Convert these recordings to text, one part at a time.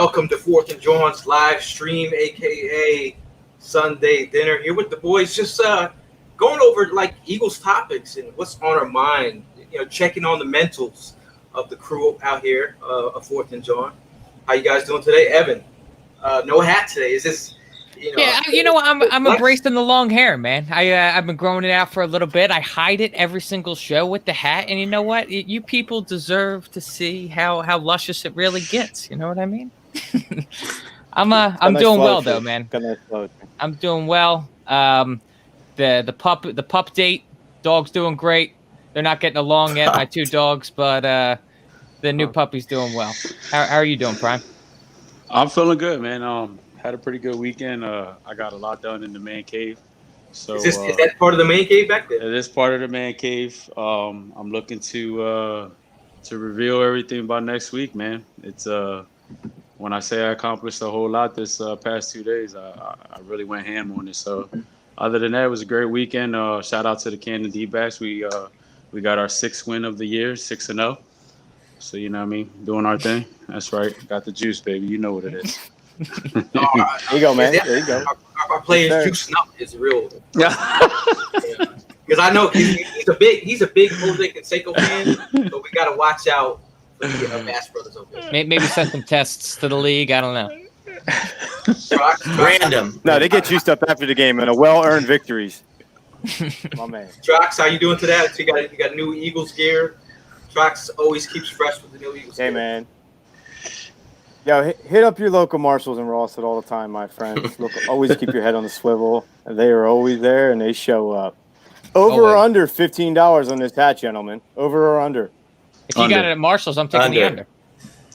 Welcome to Fourth and John's live stream, aka Sunday dinner. Here with the boys, just going over like Eagles topics and what's on our mind. You know, checking on the mentals of the crew out here of Fourth and John. How you guys doing today, Evan? No hat today. Is this? I'm embracing the long hair, man. I've been growing it out for a little bit. I hide it every single show with the hat, and you know what? You people deserve to see how luscious it really gets. You know what I mean? I'm doing well though, man. I'm doing well. The pup date, dog's doing great. They're not getting along yet, my two dogs, but the new puppy's doing well. How are you doing, Prime? I'm feeling good, man. Had a pretty good weekend. I got a lot done in the man cave. So is that part of the man cave back there? It is part of the man cave. I'm looking to reveal everything by next week, man. It's when I say I accomplished a whole lot this past 2 days, I really went ham on it. So other than that, it was a great weekend. Shout out to the Camden D-backs. We got our 6th win of the year, 6-0. So you know what I mean, doing our thing. That's right. Got the juice, baby. You know what it is. There you go, man. There you go. Our players juicing up is real. Yeah. Because I know he's a big Jose Canseco fan, but we got to watch out for the Bass Brothers over there. Maybe send some tests to the league. I don't know. Random. No, they get juiced up after the game and a well-earned victories. My man. Trox, how you doing today? You got new Eagles gear. Trox always keeps fresh with the new Eagles gear. Hey, man. Yo, hit up your local Marshalls and Ross all the time, my friends. Look, always keep your head on the swivel. They are always there, and they show up. Over or under $15 on this hat, gentlemen? Over or under? If you got it at Marshalls, I'm taking the under.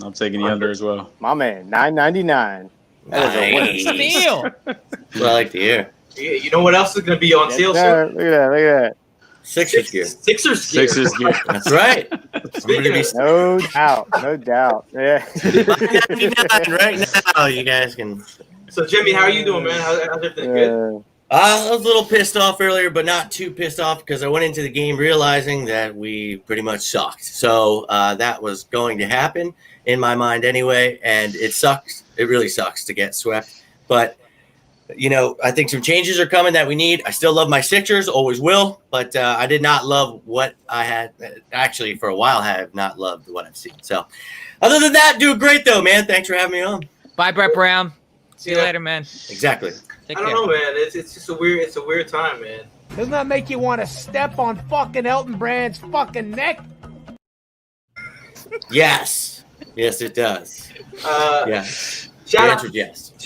I'm taking the under as well. My man, $9.99. That is a winner. Steal. That's what I like to hear. Yeah, you know what else is going to be on sale soon? Look at that. Sixers gear. Sixers gear. That's right. No doubt. Yeah. $9.99 right now, you guys can. So, Jimmy, how are you doing, man? How's everything good? I was a little pissed off earlier, but not too pissed off because I went into the game realizing that we pretty much sucked. So that was going to happen in my mind anyway, and it sucks. It really sucks to get swept. But, you know, I think some changes are coming that we need. I still love my Sixers, always will, but I did not love what I had. Actually, for a while, I have not loved what I've seen. So other than that, doing great, though, man. Thanks for having me on. Bye, Brett Brown. See you later, man. Exactly. I don't know, man. It's just a weird time, man. Doesn't that make you want to step on fucking Elton Brand's fucking neck? Yes, it does. Yes. Shout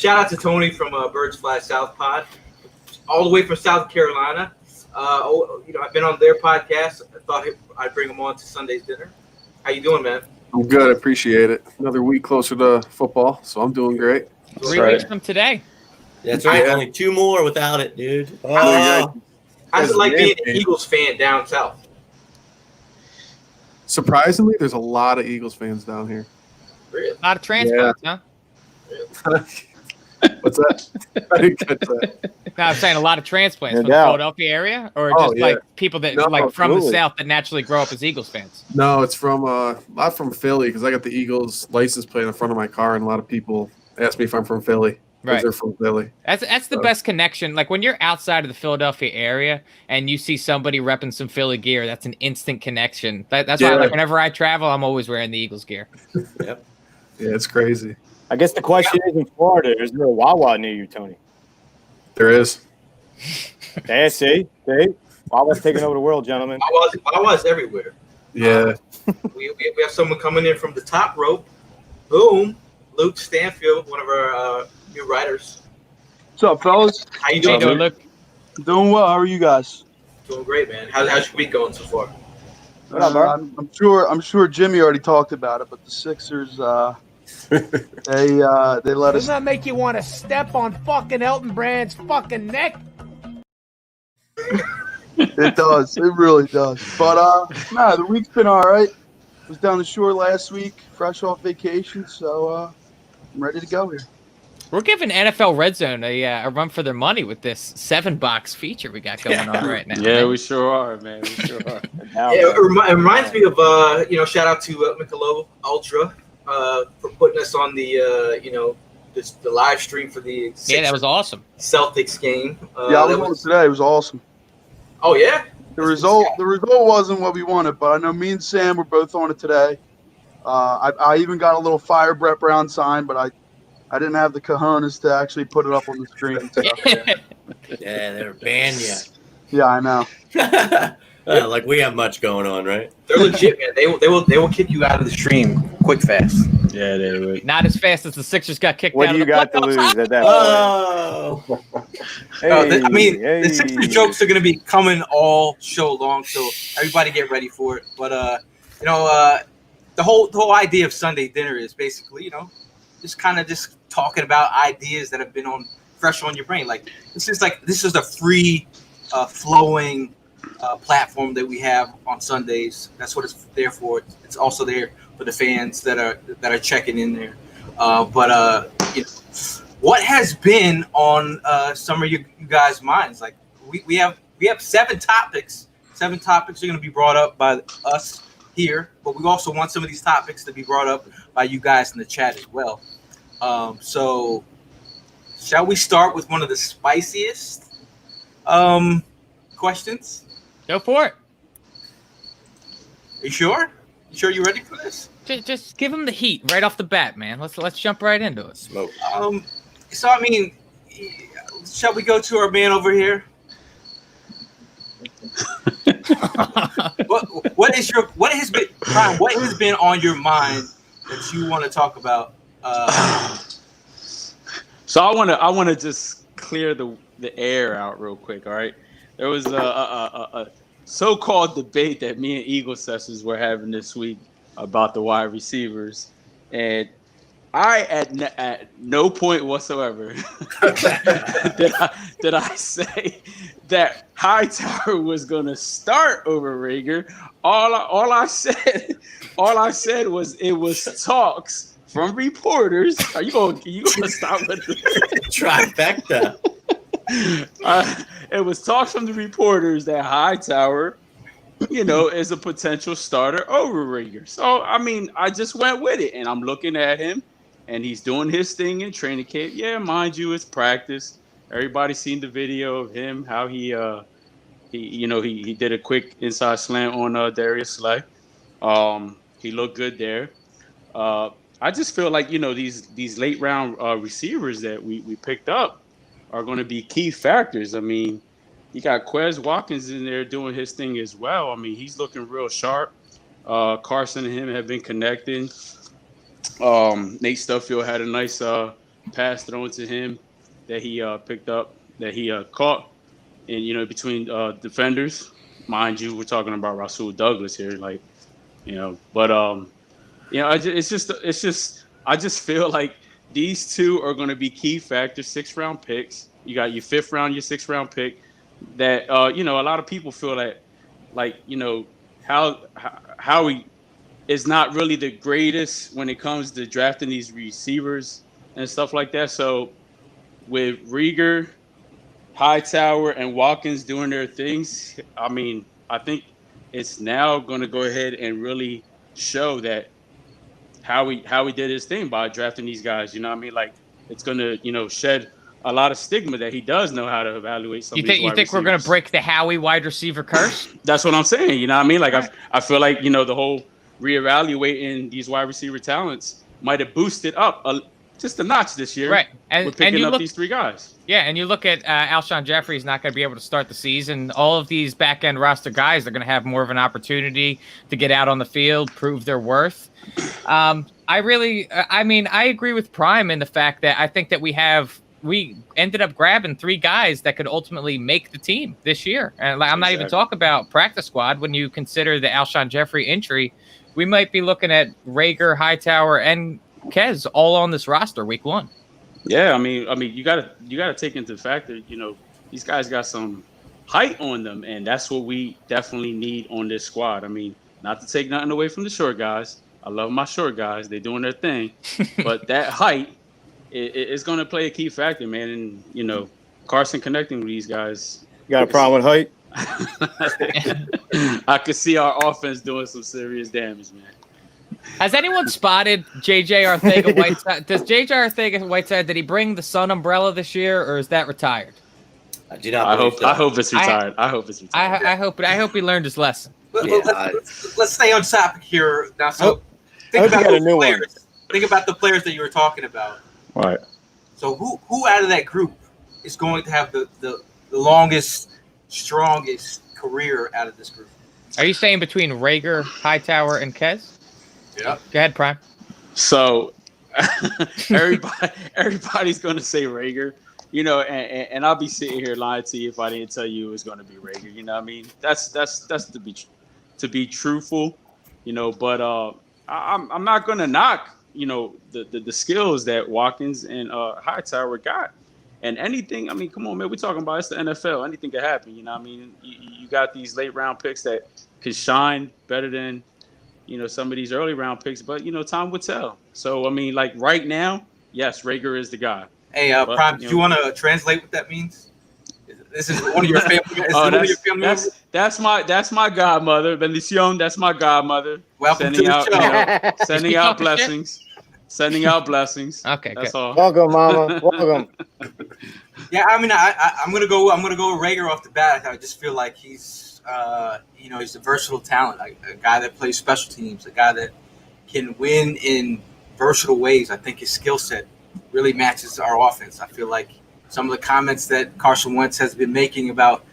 out to Tony from Birds Fly South Pod, all the way from South Carolina. I've been on their podcast. I thought I'd bring them on to Sunday's dinner. How you doing, man? I'm good. I appreciate it. Another week closer to football, so I'm doing great. 3 weeks from today. That's right. Yeah. Only 2 more without it, dude. How's it like being an Eagles fan down south? Surprisingly, there's a lot of Eagles fans down here. Really? A lot of transplants, huh? What's that? I didn't catch that. No, I'm saying a lot of transplants from the Philadelphia area, or just like people that from the South that naturally grow up as Eagles fans. No, it's from not from Philly because I got the Eagles license plate in the front of my car, and a lot of people ask me if I'm from Philly. Right. They're from Philly. That's the best connection. Like when you're outside of the Philadelphia area and you see somebody repping some Philly gear, that's an instant connection. That's why, like, whenever I travel, I'm always wearing the Eagles gear. Yep. Yeah, it's crazy. I guess the question is, in Florida, is there a Wawa near you, Tony? There is. Yeah, see? Wawa's taking over the world, gentlemen. Wawa's everywhere. Yeah. We have someone coming in from the top rope. Boom. Luke Stanfield, one of our new writers. What's up, fellas? How you doing, Luke? Doing well. How are you guys? Doing great, man. How's your week going so far? What up, bro? I'm sure Jimmy already talked about it, but the Sixers, they let us. Doesn't that make you want to step on fucking Elton Brand's fucking neck? It does. It really does. But the week's been all right. Was down the shore last week, fresh off vacation, so I'm ready to go here. We're giving NFL Red Zone a run for their money with this 7-box feature we got going on right now. Yeah, we sure are, man. We sure are. It reminds me of shout out to Michelob Ultra. for putting us on the the live stream for the Yeah, that was awesome. Celtics game. Yeah, I was on it today. It was awesome. Oh yeah. The result wasn't what we wanted, but I know me and Sam were both on it today. I even got a little fire Brett Brown sign, but I didn't have the cojones to actually put it up on the screen. So. Yeah, they're banned yet. Yeah, I know. Like we have much going on, right? They're legit, man. They will kick you out of the stream quick fast. Yeah, they would. Not as fast as the Sixers got kicked What out do you of the got to playoffs. lose at that point? Oh, The Sixers jokes are going to be coming all show long, so everybody get ready for it. But the whole idea of Sunday dinner is basically just talking about ideas that have been fresh on your brain. Like this is a free flowing platform that we have on Sundays. That's what it's there for. It's also there for the fans that are checking in there. What has been on some of you guys' minds? Like we have 7 topics. 7 topics are going to be brought up by us here, but we also want some of these topics to be brought up by you guys in the chat as well. So shall we start with one of the spiciest questions? Go for it. Are you sure? You ready for this? Just give him the heat right off the bat, man. Let's jump right into it. smoke. So I mean, shall we go to our man over here? What has been Brian, what has been on your mind that you want to talk about? So I want to just clear the air out real quick. All right, there was a so-called debate that me and Eagle Sessions were having this week about the wide receivers, and I at no point whatsoever did I say that Hightower was gonna start over Rager. All I said was it was talks from reporters. Are you gonna stop with the Trifecta. It was talks from the reporters that Hightower, is a potential starter over Rager. So I mean, I just went with it, and I'm looking at him, and he's doing his thing in training camp. Yeah, mind you, it's practice. Everybody's seen the video of him, how he did a quick inside slant on Darius Slay. He looked good there. I just feel like these late round receivers that we picked up are going to be key factors. I mean, you got Quez Watkins in there doing his thing as well. I mean, he's looking real sharp. Carson and him have been connecting. Nate Stuffield had a nice pass thrown to him that he picked up, that he caught, and between defenders. Mind you, we're talking about Rasul Douglas here, it's just I just feel like these two are going to be key factors, 6th-round picks. You got your 5th round, your 6th round pick. That a lot of people feel that, Howie is not really the greatest when it comes to drafting these receivers and stuff like that. So with Reagor, Hightower, and Watkins doing their things, I mean, I think it's now going to go ahead and really show that Howie did his thing by drafting these guys. You know what I mean? Like, it's going to, shed a lot of stigma that he does know how to evaluate some of these wide think we're going to receivers. break the Howie wide receiver curse? That's what I'm saying. You know what I mean? Like, I feel like, the whole reevaluating these wide receiver talents might have boosted up just a notch this year. Right. With picking up these 3 guys. Yeah, and you look at Alshon Jeffrey's not going to be able to start the season. All of these back-end roster guys are going to have more of an opportunity to get out on the field, prove their worth. I agree with Prime in the fact that I think that we ended up grabbing 3 guys that could ultimately make the team this year. And I'm not even talking about practice squad. When you consider the Alshon Jeffrey entry, we might be looking at Rager, Hightower, and Quez all on this roster week 1. Yeah, I mean, you gotta take into factor, these guys got some height on them, and that's what we definitely need on this squad. I mean, not to take nothing away from the short guys. I love my short guys; they're doing their thing, but that height is going to play a key factor, man. And Carson connecting with these guys. You got a problem with height? I could see our offense doing some serious damage, man. Has anyone spotted JJ Arthega-Whiteside? Does JJ Arthega-Whiteside, did he bring the sun umbrella this year, or is that retired? I do not. I believe hope. so. I hope it's retired. I hope it's retired. I hope he learned his lesson. Let's stay on topic here now. So think hope you about got a those new one. players. Think about the players that you were talking about. Right. So who out of that group is going to have the longest, strongest career out of this group? Are you saying between Rager, Hightower, and Kez? Yeah. Go ahead, Prime. So everybody's going to say Rager, you know, and I'll be sitting here lying to you if I didn't tell you it was going to be Rager. You know what I mean? That's to be truthful, you know. But I'm not going to knock, you know, the skills that Watkins and Hightower got. And anything, I mean, come on, man, we're talking about it's the NFL. Anything can happen, you know what I mean? You got these late round picks that could shine better than, you know, some of these early round picks, but, you know, time will tell. So, I mean, like right now, yes, Rager is the guy. Hey, Prime, do you want to translate what that means? This is one of your family members? That's my godmother. Bendición, that's my godmother. Welcome sending to the out, show. you know, sending out blessings. Sending out blessings. Okay, that's good. all. Welcome, Mama. Welcome. Yeah, I mean, I'm gonna go with Rager off the bat. I just feel like he's, you know, he's a versatile talent, a guy that plays special teams, a guy that can win in versatile ways. I think his skill set really matches our offense. I feel like some of the comments that Carson Wentz has been making about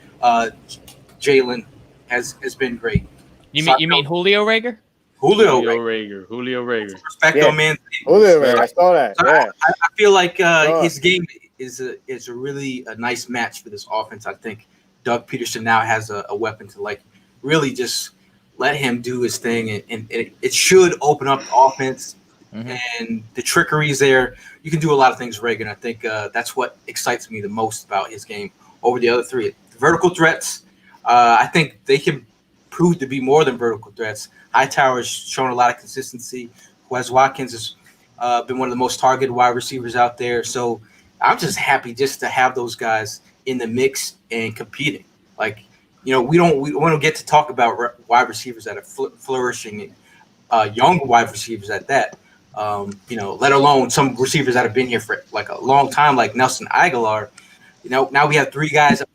Jalen has been great. You mean Julio Rager? Julio Rager. Respect on man. Julio Rager. I saw that. So Yeah. I feel like his game is a really a nice match for this offense. I think Doug Peterson now has a weapon to like really just let him do his thing, and it should open up the offense. Mm-hmm. And the trickery is there. You can do a lot of things, Reagan. I think that's what excites me the most about his game over the other three. The vertical threats, I think they can prove to be more than vertical threats. Hightower has shown a lot of consistency. Wes Watkins has been one of the most targeted wide receivers out there. So I'm just happy just to have those guys in the mix and competing. Like, you know, we don't get to talk about wide receivers that are flourishing, young wide receivers at that. You know, let alone some receivers that have been here for like a long time, like Nelson Aguilar. You know, now we have three guys that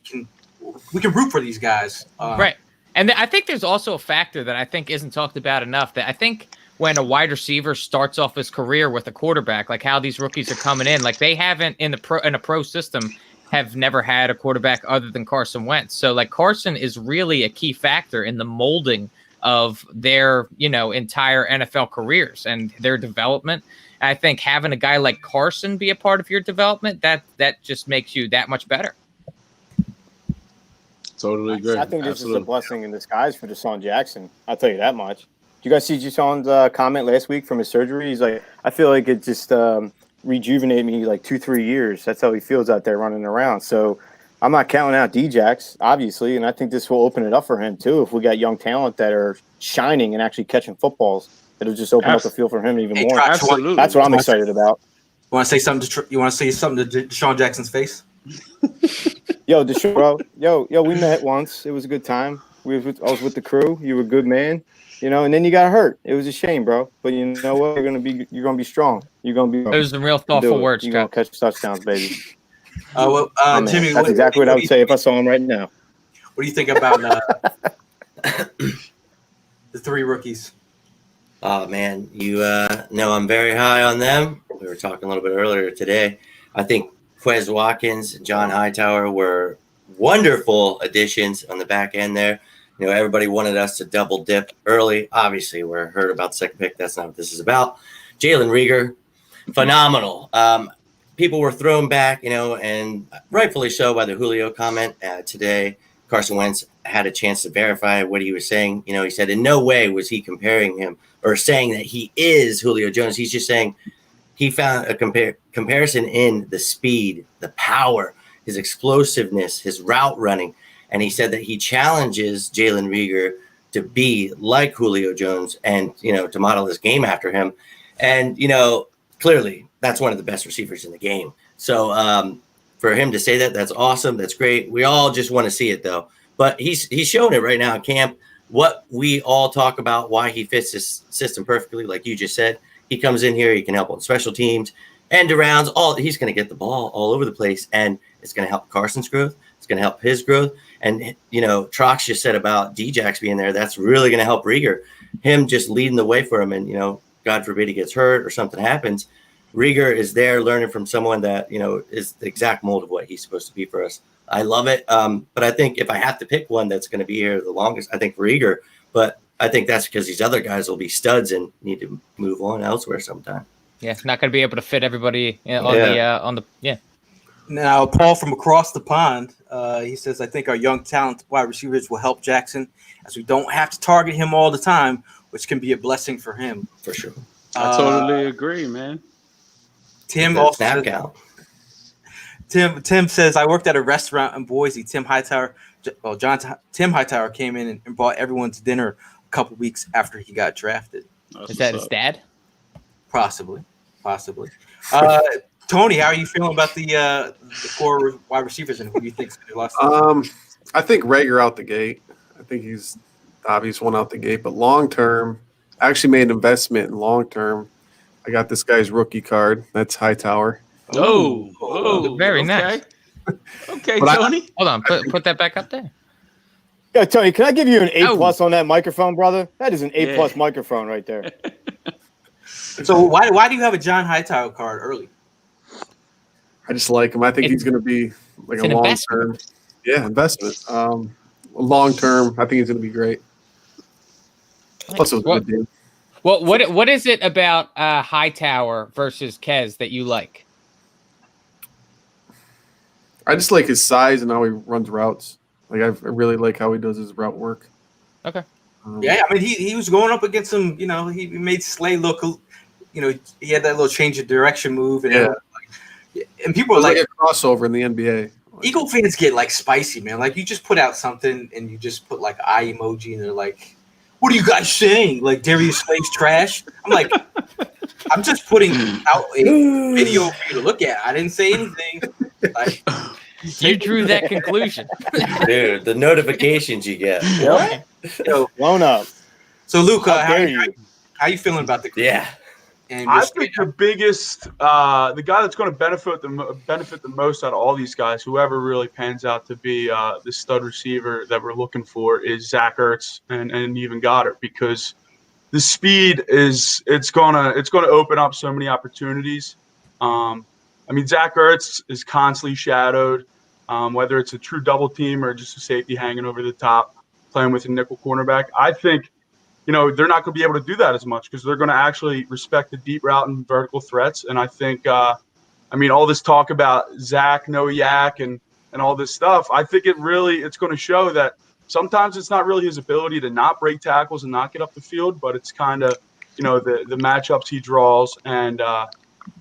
we can root for these guys. Right. And I think there's also a factor that I think isn't talked about enough, that I think when a wide receiver starts off his career with a quarterback, like how these rookies are coming in, like they haven't in a pro system have never had a quarterback other than Carson Wentz. So like Carson is really a key factor in the molding of their, you know, entire NFL careers and their development. And I think having a guy like Carson be a part of your development, that just makes you that much better. Totally agree. I think this Absolutely. is a blessing in disguise for Deshaun Jackson. I'll tell you that much. Did you guys see Deshaun's comment last week from his surgery? He's like, I feel like it just rejuvenated me like 2-3 years. That's how he feels out there running around. So I'm not counting out D-Jax, obviously, and I think this will open it up for him too. If we got young talent that are shining and actually catching footballs, it'll just open up the field for him even more. Absolutely. That's what I'm excited about. You want to say something to Deshaun Jackson's face? Yo, Deshaun, bro. Yo, we met once. It was a good time. I was with the crew. You were a good man, you know. And then you got hurt. It was a shame, bro. But you know what? You're gonna be strong. You're gonna be. Those are some real thoughtful words, You're gonna catch touchdowns, baby. Jimmy, that's exactly what I would say if I saw him right now. What do you think about the three rookies? Oh man, you know I'm very high on them. We were talking a little bit earlier today. I think Quez Watkins and John Hightower were wonderful additions on the back end there. You know, everybody wanted us to double dip early. Obviously, we're heard about the second pick. That's not what this is about. Jalen Reagor, phenomenal. People were thrown back, you know, and rightfully so by the Julio comment today. Carson Wentz had a chance to verify what he was saying. You know, he said in no way was he comparing him or saying that he is Julio Jones. He's just saying he found a comparison in the speed, the power, his explosiveness, his route running. And he said that he challenges Jalen Reagor to be like Julio Jones and, you know, to model his game after him. And, you know, clearly that's one of the best receivers in the game. So for him to say that, that's awesome. That's great. We all just want to see it, though. But he's showing it right now in camp. what we all talk about, why he fits this system perfectly, like you just said. He comes in here, he can help on special teams, end arounds, he's going to get the ball all over the place, and it's going to help Carson's growth. It's going to help his growth. And, Trox just said about Djax being there. That's really going to help Rieger. Him just leading the way for him. And, God forbid he gets hurt or something happens. Rieger is there learning from someone that, is the exact mold of what he's supposed to be for us. I love it. But I think if I have to pick one that's going to be here the longest, I think Rieger. But I think that's because these other guys will be studs and need to move on elsewhere sometime. Yeah, not going to be able to fit everybody on the. Now, Paul from across the pond, he says, I think our young talent wide receivers will help Jackson as we don't have to target him all the time, which can be a blessing for him. For sure. I totally agree, man. Tim also says, Tim says, I worked at a restaurant in Boise. Tim Hightower came in and brought everyone to dinner a couple weeks after he got drafted. Is that his dad? Possibly. Tony, how are you feeling about the core wide receivers and who do you think is going to last? I think Rager out the gate. I think he's the obvious one out the gate. But long term, I actually made an investment in long term. I got this guy's rookie card. That's Hightower. Oh, very nice. Okay, But Tony. Hold on, put that back up there. Yeah, Tony, can I give you an A+ Oh. on that microphone, brother? That is an A+ Yeah. microphone right there. So why do you have a John Hightower card early? I just like him. I think he's going to be like It's a an long investment. term. Yeah, investment. Long term, I think he's going to be great. Plus, it was a What- good deal. What is it about Hightower versus Kez that you like? I just like his size and how he runs routes. Like I really like how he does his route work. Okay. Yeah, I mean he was going up against some, he made Slay look, he had that little change of direction move and and people are It's like like a crossover in the NBA. Eagle fans get like spicy, man. Like you just put out something and you just put like eye emoji and they're like, what are you guys saying? Like Darius Slay's trash? I'm like, I'm just putting out a video for you to look at. I didn't say anything. Like, You drew that conclusion. Dude, the notifications you get. Yep. Blown up. So Luca, How dare you? how you feeling about the Yeah. And I just- think the biggest, the guy that's going to benefit the most out of all these guys, whoever really pans out to be the stud receiver that we're looking for, is Zach Ertz and even Goddard, because the speed it's gonna open up so many opportunities. I mean, Zach Ertz is constantly shadowed, whether it's a true double team or just a safety hanging over the top, playing with a nickel cornerback. I think, they're not going to be able to do that as much because they're going to actually respect the deep route and vertical threats. And I think, all this talk about Zach, no yak, and all this stuff, I think it's going to show that sometimes it's not really his ability to not break tackles and not get up the field, but it's kind of, the matchups he draws and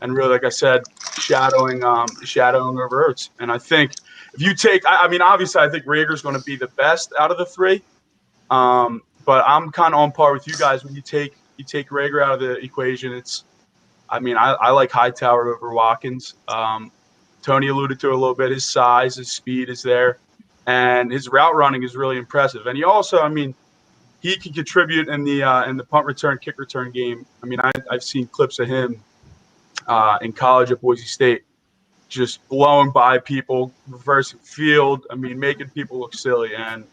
really, like I said, shadowing over Ertz. And I think if you take, obviously I think Rager's going to be the best out of the three. But I'm kind of on par with you guys. When you take Rager out of the equation, I like Hightower over Watkins. Tony alluded to it a little bit. His size, his speed is there, and his route running is really impressive. And he also, he can contribute in the punt return, kick return game. I've seen clips of him in college at Boise State, just blowing by people, reversing field. Making people look silly. And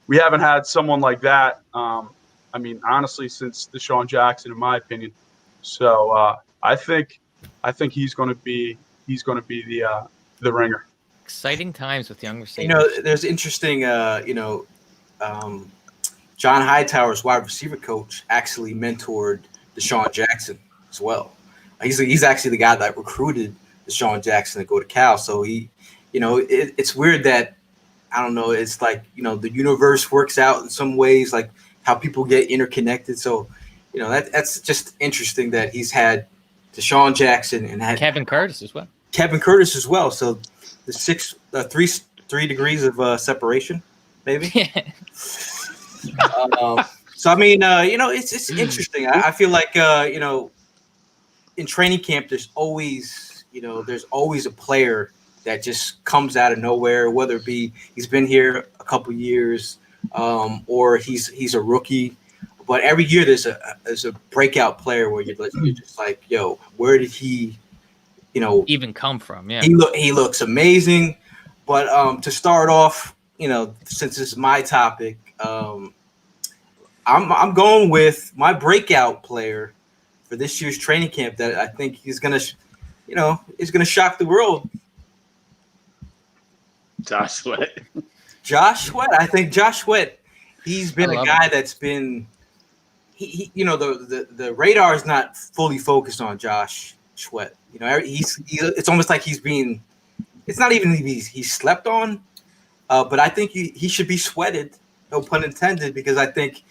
we haven't had someone like that, honestly, since DeSean Jackson, in my opinion. So I think he's going to be the ringer. Exciting times with young receivers. there's interesting, John Hightower's wide receiver coach actually mentored DeSean Jackson as well. He's actually the guy that recruited DeSean Jackson to go to Cal. So it's weird that, I don't know, it's like, the universe works out in some ways, like how people get interconnected. So, that's just interesting that he's had DeSean Jackson and had Kevin Curtis as well. So the three degrees of separation, maybe. So it's interesting. I feel like in training camp, there's always a player that just comes out of nowhere, whether it be he's been here a couple years or he's a rookie. But every year there's a breakout player where you're just like, yo, where did he, even come from? Yeah, he looks amazing. But to start off, since this is my topic, I'm going with my breakout player for this year's training camp that I think he's gonna shock the world. Josh Sweat. I think Josh Sweat. He's been a guy that's been. The radar is not fully focused on Josh Sweat. It's almost like he's being. It's not even he's slept on, but I think he should be sweated. No pun intended, because I think,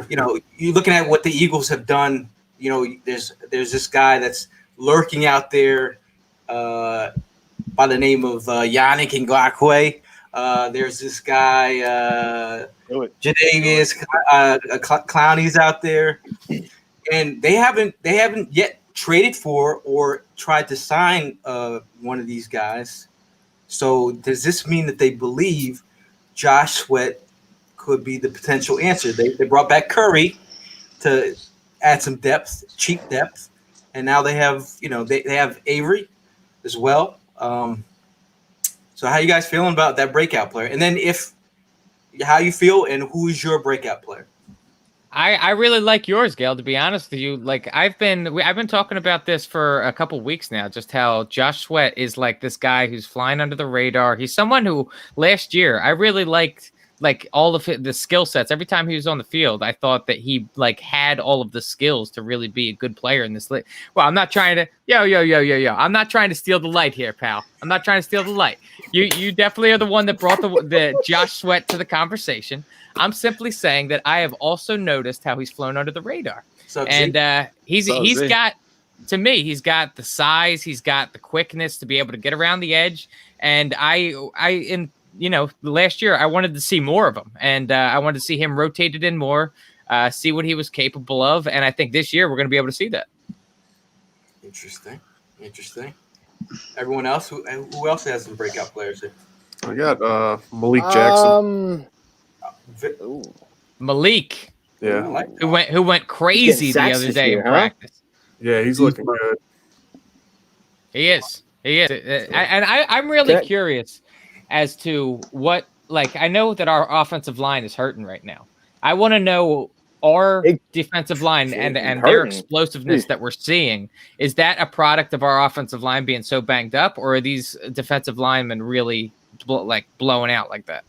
you're looking at what the Eagles have done. There's this guy that's lurking out there by the name of Yannick Ngakoue. There's this guy, Jadavius Clowney's out there, and they haven't yet traded for or tried to sign one of these guys. So does this mean that they believe Josh Sweat could be the potential answer? They brought back Curry to add some depth, cheap depth, and now they have they have Avery as well. So how you guys feeling about that breakout player? And then how you feel and who is your breakout player? I really like yours, Gail, to be honest with you. Like I've been talking about this for a couple weeks now, just how Josh Sweat is like this guy who's flying under the radar. He's someone who last year I really liked, like all of the skill sets. Every time he was on the field, I thought that he had all of the skills to really be a good player in this league. Well, I'm not trying to I'm not trying to steal the light here, pal. I'm not trying to steal the light. You definitely are the one that brought the Josh Sweat to the conversation. I'm simply saying that I have also noticed how he's flown under the radar. He's got the size, he's got the quickness to be able to get around the edge. And last year I wanted to see more of him, and I wanted to see him rotated in more, see what he was capable of. And I think this year we're going to be able to see that. Interesting. Everyone else, who else has some breakout players here? I got Malik Jackson. Malik, yeah, who went crazy the other day in practice. Yeah, he's looking good. He is. I'm really curious as to what. Like, I know that our offensive line is hurting right now. I want to know our defensive line and their explosiveness that we're seeing. Is that a product of our offensive line being so banged up, or are these defensive linemen really blowing out like that?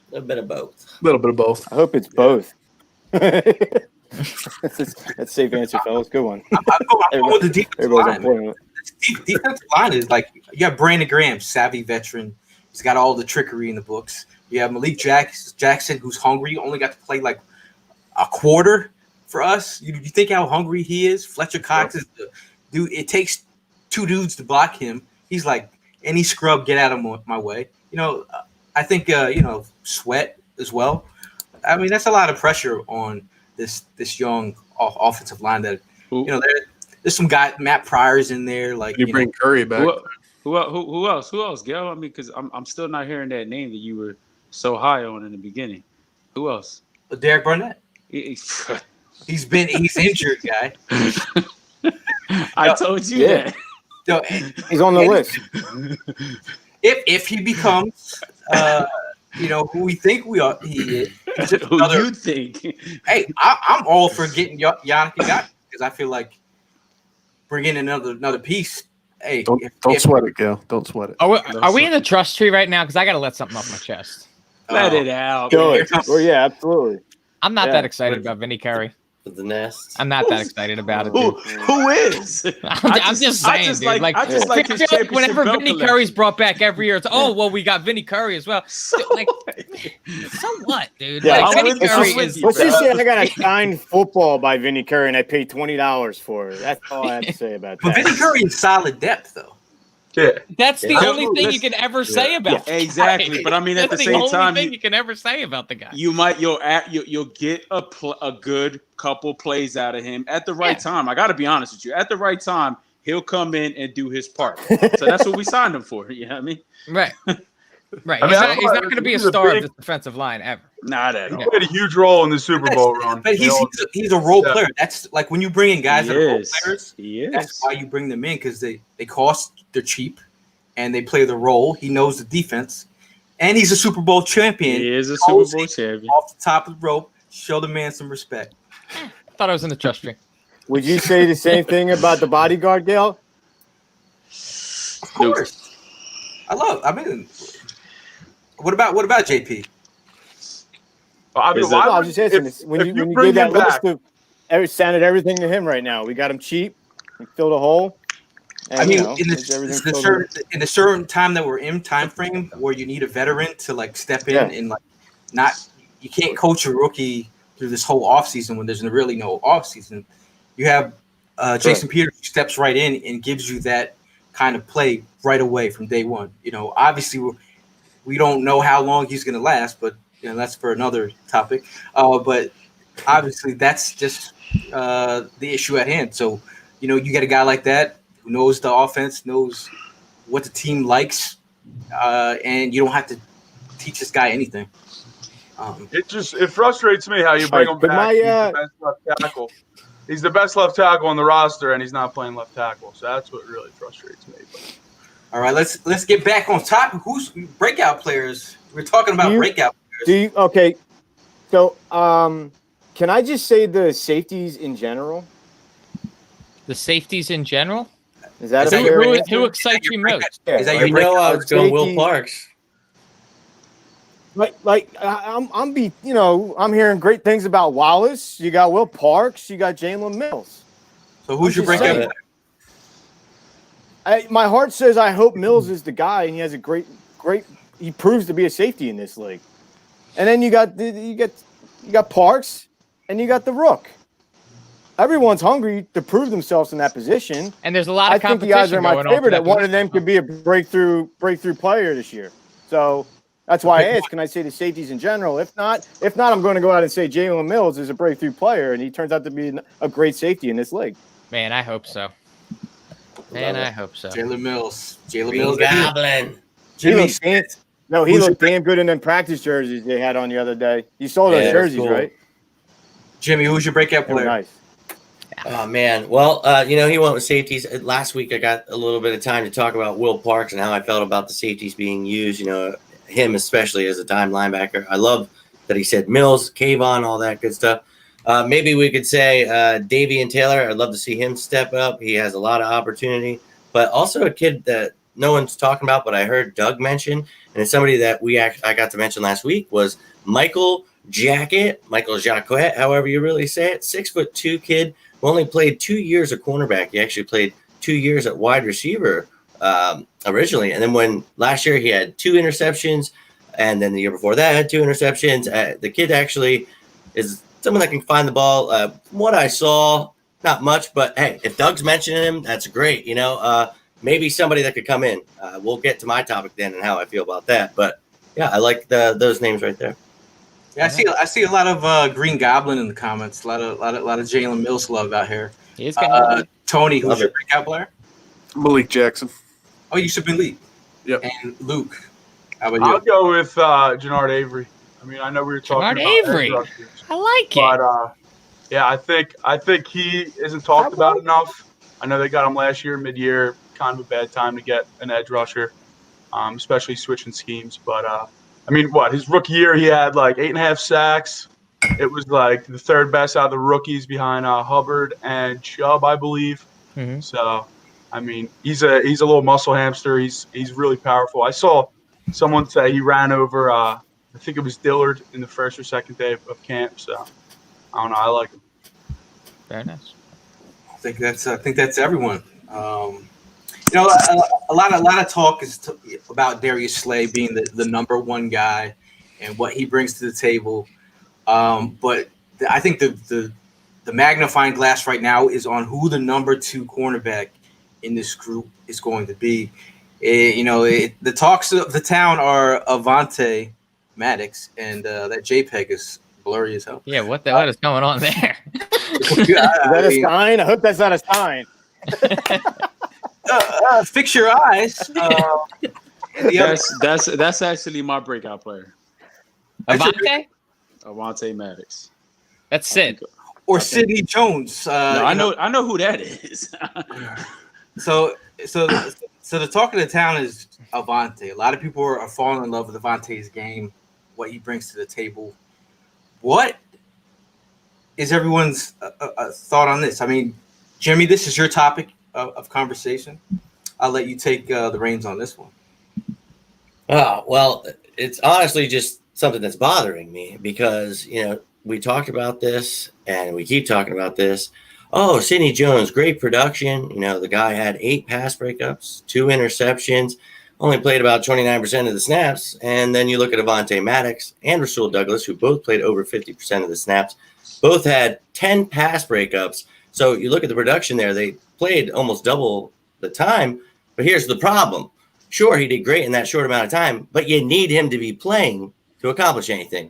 A little bit of both. I hope it's both. That's a safe answer, fellas. Good one. I'm going with the defensive line. Defensive line is like, you have Brandon Graham, savvy veteran. He's got all the trickery in the books. You have Malik Jackson, who's hungry. Only got to play like a quarter for us. You think how hungry he is? Fletcher Cox is the dude. It takes two dudes to block him. He's like, any scrub, get out of my way. I think Sweat as well. I mean, that's a lot of pressure on this young offensive line. That there's some guy, Matt Pryor's in there. Like, you bring Curry back. Who else? Who else, Gail? I mean, because I'm still not hearing that name that you were so high on in the beginning. Who else? Derek Barnett. He's injured, guy. I told you that. He's on the list. If he becomes, who we think he is. You think? Hey, I'm all for getting Yannick Ngakoue, because I feel like bringing another piece. Hey, don't sweat it, Gail. Don't sweat it. Are we in the trust tree right now? Because I got to let something off my chest. Let it out. Good. Well, yeah, absolutely. I'm not that excited about Vinny Curry. With the nest. I'm not that excited about it. Who is? I'm just saying, dude. I just like his whenever belt Vinny collection. Curry's brought back every year, it's we got Vinny Curry as well. Like, so what, dude? Yeah, like, Vinny Curry let's just say I got a signed football by Vinny Curry and I paid $20 for it. That's all I have to say about that. But Vinny Curry is solid depth, though. Yeah, that's the only thing you can ever say about the exactly. guy. But I mean, at the That's same time, only thing you can ever say about the guy. You'll get a good couple plays out of him at the right time. I got to be honest with you. At the right time, he'll come in and do his part. So that's what we signed him for. You know what I mean? Right. Right. I mean, He's not going to be a he's a star of big- this defensive line ever. Not at He all. played a huge role in the Super Bowl run. But You know, he's a role Yeah. player. That's like when you bring in guys that are role players. He That's is. why you bring them in, because they cost, they're cheap, and they play the role. He knows the defense, and he's a Super Bowl champion. He is a Super Bowl champion. Off the top of the rope, show the man some respect. I thought I was in the trust stream. Would you say the same thing about the bodyguard, Dale? Of course, I mean, what about JP? I mean, Is why No, I would- was just asking. if- When if you bring gave that him back- list, it sounded everything to him right now. We got him cheap. We filled a hole. And, I mean, you know, in the certain time that we're in time frame where you need a veteran to like step in and like not, you can't coach a rookie through this whole offseason when there's really no offseason. You have Jason Peters who steps right in and gives you that kind of play right away from day one. You know, obviously we don't know how long he's going to last, but you know, that's for another topic. But obviously that's just the issue at hand. So, you know, you get a guy like that who knows the offense, knows what the team likes, and you don't have to teach this guy anything. It frustrates me how you bring him But back. my, He's the best left tackle. He's the best left tackle on the roster, and he's not playing left tackle. So that's what really frustrates me. But All right, let's get back on topic. Who's breakout players? We're talking about breakout players. Okay, so can I just say the safeties in general? The safeties in general? Is that Is a that fair your- answer? Who excites you most? Yeah, Is that You your know, I breakout? was going Will safety- Parks. I'm hearing great things about Wallace. You got Will Parks. You got Jalen Mills. So who's your I'm just breakout saying. player? My heart says I hope Mills is the guy, and he has a great. He proves to be a safety in this league. And then you got Parks, and you got the Rook. Everyone's hungry to prove themselves in that position. And there's a lot I of think competition the odds are in my going on favor for that one of position. them could be a breakthrough player this year. So that's why I asked, can I say the safeties in general? If not, I'm going to go out and say Jalen Mills is a breakthrough player, and he turns out to be a great safety in this league. Man, I hope so. I hope so. Jalen Mills. Jalen Green Mills. Goblin. Jimmy. He looked damn good in them practice jerseys they had on the other day. You saw those Yeah, that's jerseys, cool. right? Jimmy, who's your breakout They were player? nice. Oh man, well, he went with safeties. Last week I got a little bit of time to talk about Will Parks and how I felt about the safeties being used. You know, him especially as a dime linebacker. I love that he said Mills, Kayvon, all that good stuff. Maybe we could say Davian Taylor. I'd love to see him step up. He has a lot of opportunity, but also a kid that no one's talking about, but I heard Doug mention, and it's somebody that I got to mention last week was Michael Jacquet, however you really say it. 6'2" kid who only played 2 years at cornerback. He actually played 2 years at wide receiver originally, and then when last year he had 2 interceptions, and then the year before that had 2 interceptions. The kid actually is someone that can find the ball. From what I saw, not much, but hey, if Doug's mentioning him, that's great. You know, maybe somebody that could come in. We'll get to my topic then and how I feel about that. But yeah, I like those names right there. Yeah, I see a lot of Green Goblin in the comments. A lot of Jalen Mills love out here. He is gonna Tony, who's Love your it. breakout player? Malik Jackson. Oh, you should be Lee. Yep. And Luke. How about I'll you? go with Jannard Avery. I mean, I know we were talking Jannard about Avery. edge rushers, I like it. but yeah, I think he isn't talked about enough. I know they got him last year, mid-year, kind of a bad time to get an edge rusher, especially switching schemes. But I mean, his rookie year he had like 8.5 sacks. It was like the third best out of the rookies behind Hubbard and Chubb, I believe. Mhm. So, I mean, he's a little muscle hamster. He's really powerful. I saw someone say he ran over I think it was Dillard in the first or second day of camp. So I don't know. I like him. Very nice. I think that's everyone. You know, a lot of talk is about Darius Slay being the number one guy and what he brings to the table. But I think the magnifying glass right now is on who the number 2 cornerback in this group is going to be. The talks of the town are Avante Maddox, and that JPEG is blurry as hell. Yeah, what is going on there? Is that a sign? I hope that's not a sign. Fix your eyes. The other- That's actually my breakout player, Avante? Avante Maddox. That's Sid. or Sidney Jones. No, I know who that is. So the talk of the town is Avante. A lot of people are falling in love with Avante's game, what he brings to the table. What is everyone's thought on this? I mean, Jimmy, this is your topic of conversation. I'll let you take the reins on this one. Oh, well, it's honestly just something that's bothering me because, we talked about this and we keep talking about this. Oh, Sidney Jones, great production. The guy had 8 pass breakups, 2 interceptions, only played about 29% of the snaps. And then you look at Avante Maddox and Rasul Douglas, who both played over 50% of the snaps, both had 10 pass breakups. So you look at the production there, they played almost double the time. But here's the problem. Sure, he did great in that short amount of time, but you need him to be playing to accomplish anything.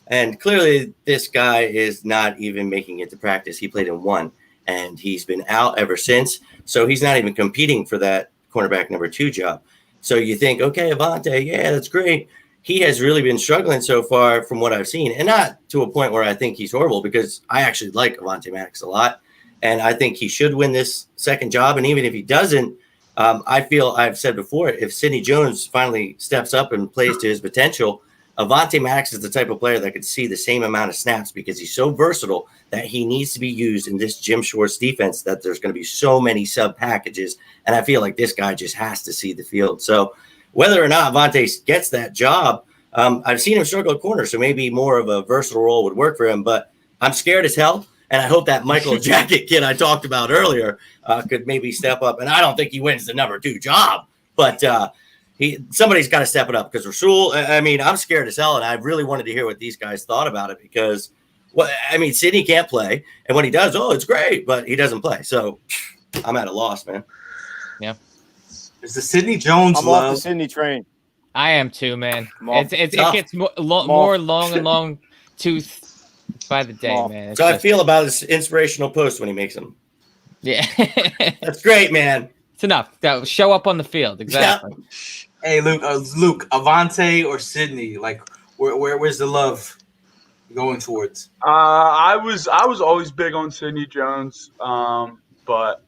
And clearly, this guy is not even making it to practice. He played in 1, and he's been out ever since. So he's not even competing for that cornerback number 2 job. So you think, okay, Avante, yeah, that's great. He has really been struggling so far from what I've seen, and not to a point where I think he's horrible, because I actually like Avante Maddox a lot, and I think he should win this second job. And even if he doesn't, I feel I've said before, if Sidney Jones finally steps up and plays to his potential, Avante Maddox is the type of player that could see the same amount of snaps because he's so versatile that he needs to be used in this Jim Schwartz defense, that there's going to be so many sub packages. And I feel like this guy just has to see the field. So whether or not Avante gets that job, I've seen him struggle at corner, so maybe more of a versatile role would work for him. But I'm scared as hell. And I hope that Michael Jacket kid I talked about earlier could maybe step up. And I don't think he wins the number 2 job, but somebody's got to step it up, because Rasul, I'm scared as hell, and I really wanted to hear what these guys thought about it, because, Sidney can't play, and when he does, it's great, but he doesn't play. So I'm at a loss, man. Yeah. There's the Sidney Jones I'm love. off the Sidney train. I am too, man. Moff. It gets more long and long tooth by the day, Moff. man. It's So I just- feel about his inspirational post when he makes them. yeah. That's great, man. It's enough. That show up on the field. Exactly. Hey, Luke, Avante or Sidney? Like, where's the love going towards? I was always big on Sidney Jones, but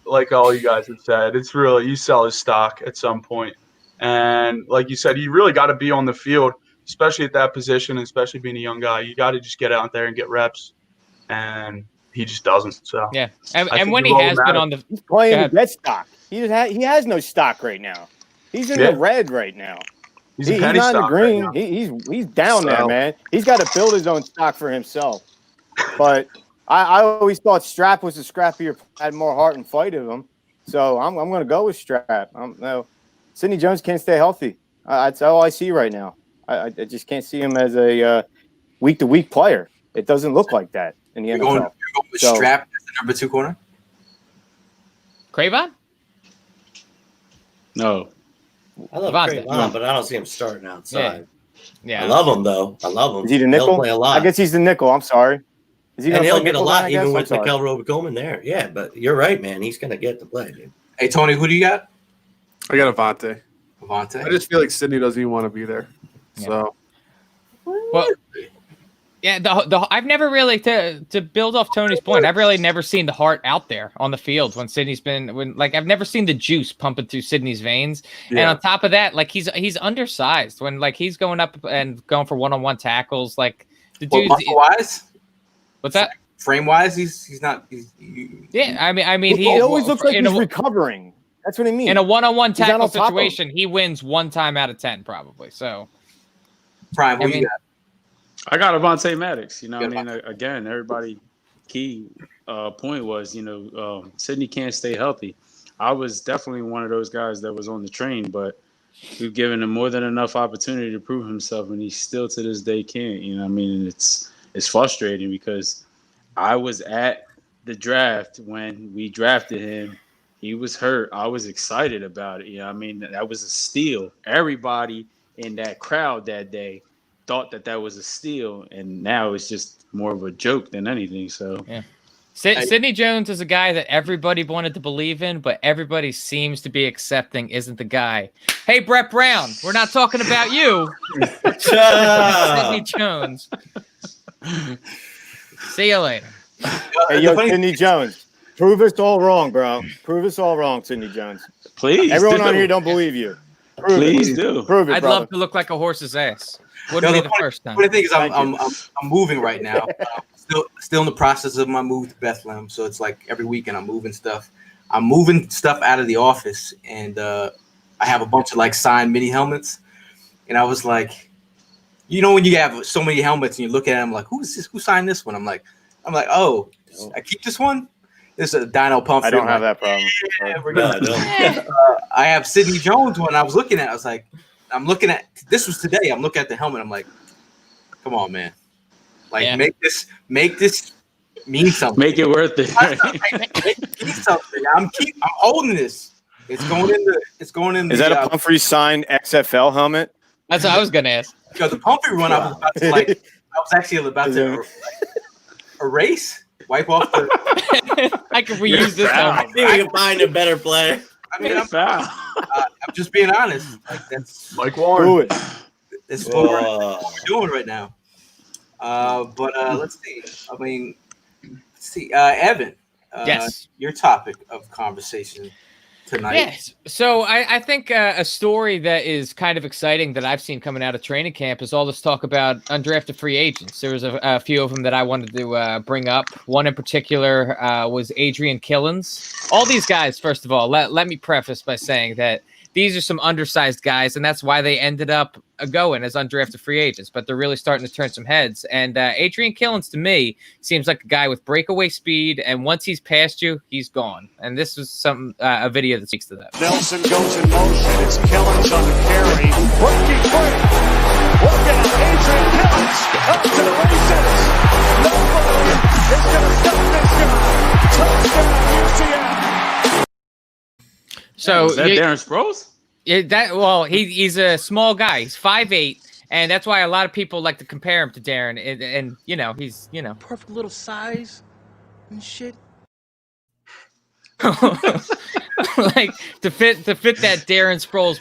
like all you guys have said, it's really, you sell his stock at some point, and like you said, you really got to be on the field, especially at that position, and especially being a young guy. You got to just get out there and get reps, and he just doesn't. So Yeah. I And think when the he role has been matters. on the He's playing Go to ahead. get stock. He has no stock right now. He's in the red right now. he's a He's penny not in the stock green. right now. He's down there, So- man. He's got to build his own stock for himself. But I always thought Strap was a scrappier, had more heart and fight in him. So I'm going to go with Strap. No, Sidney Jones can't stay healthy. That's all I see right now. I just can't see him as a week-to-week player. It doesn't look like that in the You're NFL. going with So- Strap as the number 2 corner? Cravon? No, I love Avante. Trayvon, but I don't see him starting outside. Yeah. I love him, though. I love him. Is he the He'll nickel? play a lot. I guess he's the nickel. I'm sorry. Is he and gonna he'll play get a nickel lot, then, I guess? even I'm with sorry. Mikel Robicoleman there. Yeah, but you're right, man. He's going to get to play, dude. Hey, Tony, who do you got? I got Avante. Avante. I just feel like Sidney doesn't even want to be there. So Well, yeah, I've never really, to build off Tony's point, I've really never seen the heart out there on the field when Sidney's I've never seen the juice pumping through Sidney's veins. And yeah, on top of that, like he's undersized when like he's going up and going for one-on-one tackles. Like the dude, Muscle wise, what's that? frame wise, he's not. Yeah, I mean, He always looks like in he's a, recovering. That's what I mean. in a one-on-one He's not tackle on top of him. situation. He wins 1 time out of 10 probably. So Prime. Who I you mean- got? I got Avante Maddox. You know, Good. I mean, again, everybody key point was, Sidney can't stay healthy. I was definitely one of those guys that was on the train, but we've given him more than enough opportunity to prove himself, and he still to this day can't. You know, I mean, it's frustrating because I was at the draft when we drafted him. He was hurt. I was excited about it. You know, I mean, that was a steal. Everybody in that crowd that day thought that was a steal, and now it's just more of a joke than anything. So Yeah. Sidney Jones is a guy that everybody wanted to believe in, but everybody seems to be accepting isn't the guy. Hey, Brett Brown, we're not talking about you. Sidney Jones. See you later. Hey, yo, Sidney Jones, prove us all wrong, bro. Prove us all wrong, Sidney Jones. Please, everyone on here don't believe you. Please do. Prove it, I'd brother. love to look like a horse's ass. Wouldn't be the first time. The thing is, I'm moving right now. Still in the process of my move to Bethlehem. So it's like every weekend I'm moving stuff. I'm moving stuff out of the office, and I have a bunch of like signed mini helmets. And I was like, you know, when you have so many helmets and you look at them like, who is this? Who signed this one? I'm like, oh, I keep this one. This is a Dino Pumphrey. I don't have that problem. Yeah, we're good. I have Sidney Jones one. I was looking at. I was like, I'm looking at. This was today. I'm looking at the helmet. I'm like, come on, man. Like make this mean something. Make it worth it. Make it mean something. I'm holding this. It's going in. Is that a Pumphrey signed XFL helmet? That's what I was gonna ask. Because the Pumphrey one, I was actually about to erase, wipe off the. I could reuse this helmet. I think we can find a better player. I mean, I'm just being honest. Like that's Mike Warren. Do it. That's what we're doing right now. But let's see. I mean, let's see. Evan, yes, your topic of conversation tonight. Yes. So I think a story that is kind of exciting that I've seen coming out of training camp is all this talk about undrafted free agents. There was a few of them that I wanted to bring up. One in particular was Adrian Killens. All these guys, first of all, let me preface by saying that these are some undersized guys, and that's why they ended up going as undrafted free agents. But they're really starting to turn some heads. And Adrian Killens, to me, seems like a guy with breakaway speed. And once he's past you, he's gone. And this was a video that speaks to that. Nelson goes in motion. It's Killens on the carry. Working free. Working on Adrian Killens. Up to the races. Nobody is going to stop this guy. Touchdown, UCF. So is that Darren Sproles? He's a small guy. He's 5'8", and that's why a lot of people like to compare him to Darren. And you know, he's Perfect little size and shit. like to fit that Darren Sproles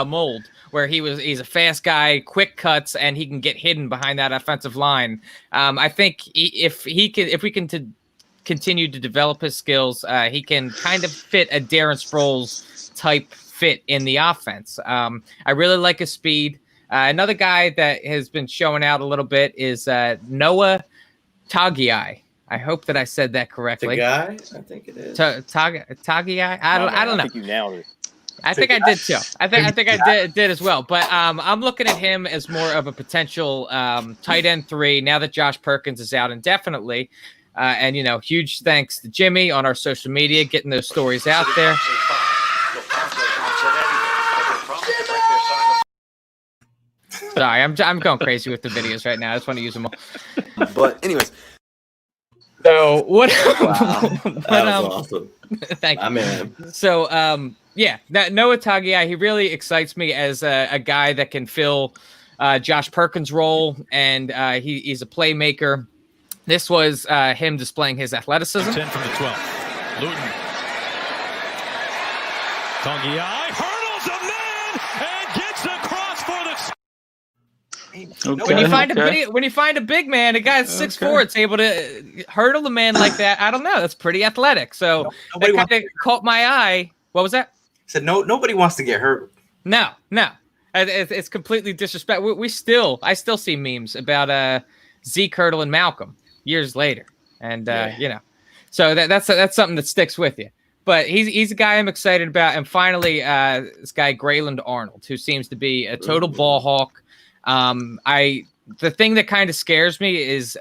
mold, where he's a fast guy, quick cuts, and he can get hidden behind that offensive line. I think if we can continue to develop his skills, he can kind of fit a Darren Sproles type fit in the offense. I really like his speed. Another guy that has been showing out a little bit is Noah Togiai. I hope that I said that correctly. I think it is. Togiai? I don't know. I think you nailed it. I think I did too. I think I did as well. But I'm looking at him as more of a potential tight end 3 now that Josh Perkins is out indefinitely. And, huge thanks to Jimmy on our social media, getting those stories out there. Sorry, I'm going crazy with the videos right now. I just want to use them all. But anyways. So what? Wow. That was awesome. Thank you. Man. So, that Noah Togiai, he really excites me as a guy that can fill Josh Perkins' role, and he's a playmaker. This was him displaying his athleticism. 10 from the 12. Luton. Togiai hurdles a man and gets across for the. When you find a big man, a guy that's 6'4", it's able to hurdle a man like that. I don't know. That's pretty athletic. So that kind of caught my eye. What was that? Said nobody wants to get hurt. No. It's completely disrespectful. I still see memes about Zeke hurdling Malcolm years later, and so that's something that sticks with you. But he's a guy I'm excited about, and finally, this guy Grayland Arnold, who seems to be a total ball hawk. The thing that kind of scares me is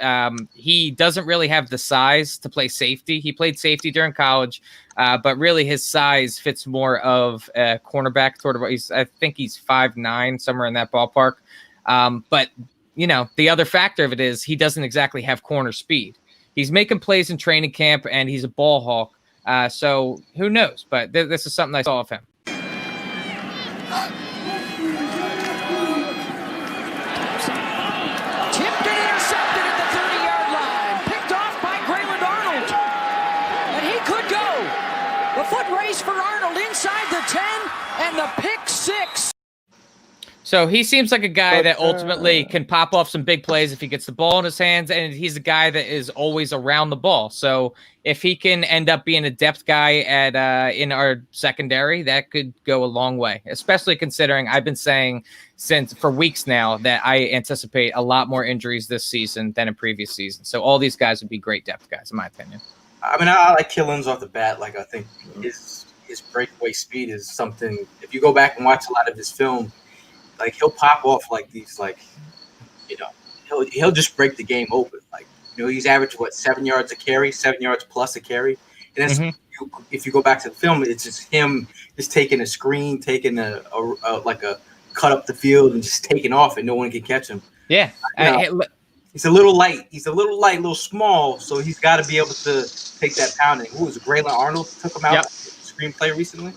he doesn't really have the size to play safety. He played safety during college, but really his size fits more of a cornerback. I think he's 5'9", somewhere in that ballpark. But the other factor of it is he doesn't exactly have corner speed. He's making plays in training camp, and he's a ball hawk. So who knows? But this is something I saw of him. So he seems like a guy that ultimately can pop off some big plays if he gets the ball in his hands, and he's a guy that is always around the ball. So if he can end up being a depth guy at in our secondary, that could go a long way, especially considering I've been saying for weeks now that I anticipate a lot more injuries this season than in previous seasons. So all these guys would be great depth guys, in my opinion. I mean, I like Killins off the bat. Like, I think his breakaway speed is something. If you go back and watch a lot of his film, like, he'll pop off like these, like, you know, he'll just break the game open. Like, you know, he's averaged 7 yards a carry, 7 yards plus a carry. And that's if you go back to the film, it's just him just taking a screen, taking a cut up the field and just taking off, and no one can catch him. Yeah, he's a little light. He's a little light, a little small, so he's got to be able to take that pounding. Who was it? Braylon Arnold took him out screenplay recently.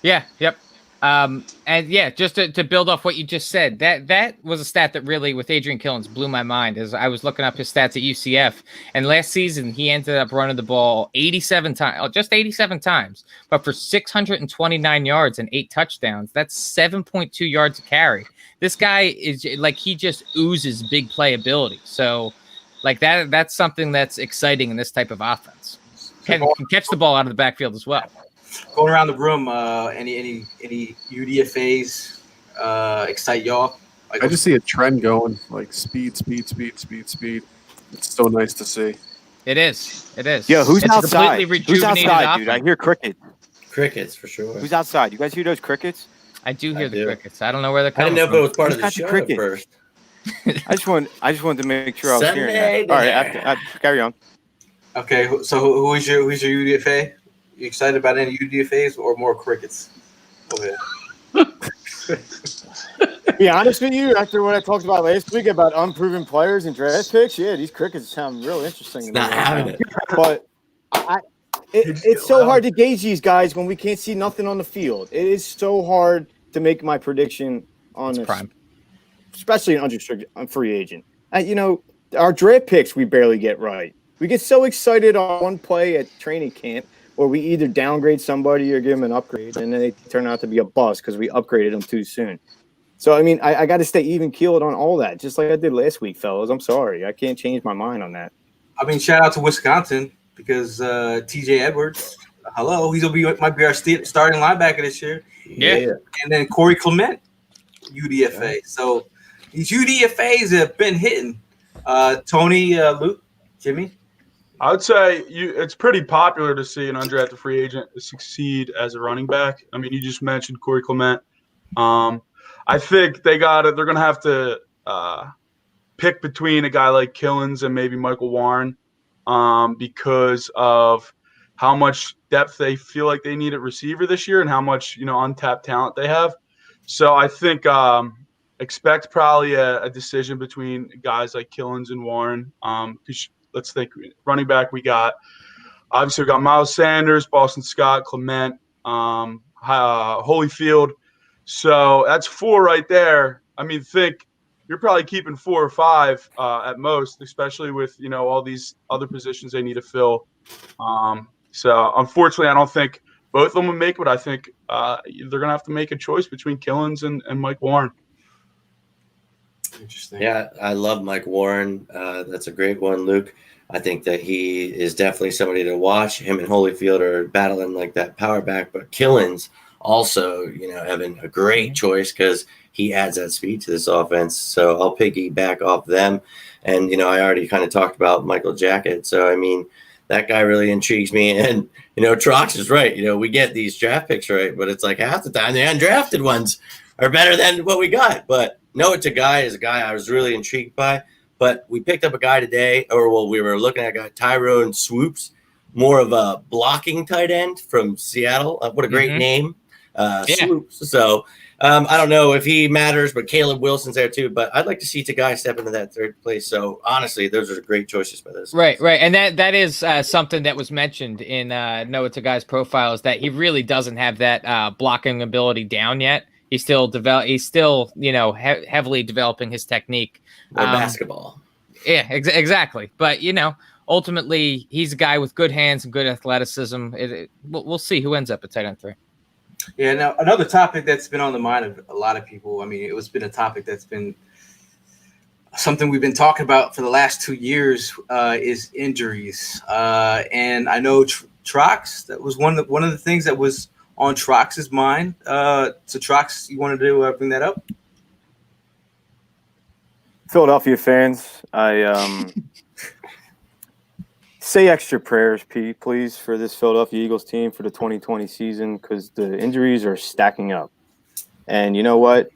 Yeah, yep. And yeah, just to build off what you just said, that was a stat that really, with Adrian Killins, blew my mind. As I was looking up his stats at UCF, and last season he ended up running the ball 87 times, just 87 times, but for 629 yards and 8 touchdowns. That's 7.2 yards a carry. This guy is like, he just oozes big playability. So, like, that's something that's exciting in this type of offense. Can catch the ball out of the backfield as well. Going around the room, any UDFAs excite y'all? Like, I just see a trend going, like speed. It's so nice to see. It is. Yo, who's it's outside? Who's outside, dude? I hear crickets. Crickets for sure. Who's outside? You guys hear those crickets? I do hear the crickets. I don't know where they're I coming didn't know if it was part of the Who's got show the at first. I just wanted to make sure I was hearing Sunday that. All right, carry on. Okay, so who's your UDFA? You excited about any UDFAs or more crickets? Okay. To be honest with you, after what I talked about last week about unproven players and draft picks, yeah, these crickets sound real interesting. To me Not having it. But it's so hard to gauge these guys when we can't see nothing on the field. It is so hard to make my prediction on this, prime, especially an unrestricted free agent. You know, our draft picks we barely get right. We get so excited on one play at training camp, or we either downgrade somebody or give them an upgrade, and then they turn out to be a bust because we upgraded them too soon. So, I mean, I got to stay even keeled on all that, just like I did last week, fellas. I'm sorry. I can't change my mind on that. I mean, shout out to Wisconsin because TJ Edwards, hello, might be our starting linebacker this year. Yeah. And then Corey Clement, UDFA. So these UDFAs have been hitting. Tony, Luke, Jimmy? I would say it's pretty popular to see an undrafted free agent succeed as a running back. I mean, you just mentioned Corey Clement. I think they're going to have to pick between a guy like Killins and maybe Michael Warren because of how much depth they feel like they need at receiver this year and how much, untapped talent they have. So I think expect probably a decision between guys like Killins and Warren. Let's think running back. We got Miles Sanders, Boston Scott, Clement, Holyfield. So that's 4 right there. I mean, think you're probably keeping 4 or 5 at most, especially with, all these other positions they need to fill. So unfortunately, I don't think both of them will make it, but I think they're going to have to make a choice between Killins and Mike Warren. Interesting. Yeah, I love Mike Warren. That's a great one, Luke. I think that he is definitely somebody to watch. Him and Holyfield are battling like that power back, but Killins also, having a great choice because he adds that speed to this offense. So I'll piggyback off them. And, I already kind of talked about Michael Jacket. So, I mean, that guy really intrigues me. And, Trox is right. We get these draft picks right, but it's like half the time the undrafted ones are better than what we got. But Noah Tagai is a guy I was really intrigued by. But we picked up a guy today, we were looking at a guy, Tyrone Swoops, more of a blocking tight end from Seattle. What a great name, Swoops. So I don't know if he matters, but Caleb Wilson's there too. But I'd like to see Tagai step into that third place. So honestly, those are great choices by those. Right. And that is something that was mentioned in Noah Tagai's profile, is that he really doesn't have that blocking ability down yet. He's still heavily developing his technique. Basketball. Yeah, exactly. But, ultimately, he's a guy with good hands and good athleticism. We'll see who ends up at tight end 3. Yeah. Now, another topic that's been on the mind of a lot of people. I mean, it's been a topic that's been something we've been talking about for the last 2 years is injuries. And I know Trox, that was one of the things that was on Trox's mind. So Trox, you wanted to bring that up? Philadelphia fans, I say extra prayers, Pete, please, for this Philadelphia Eagles team for the 2020 season, because the injuries are stacking up. And you know what?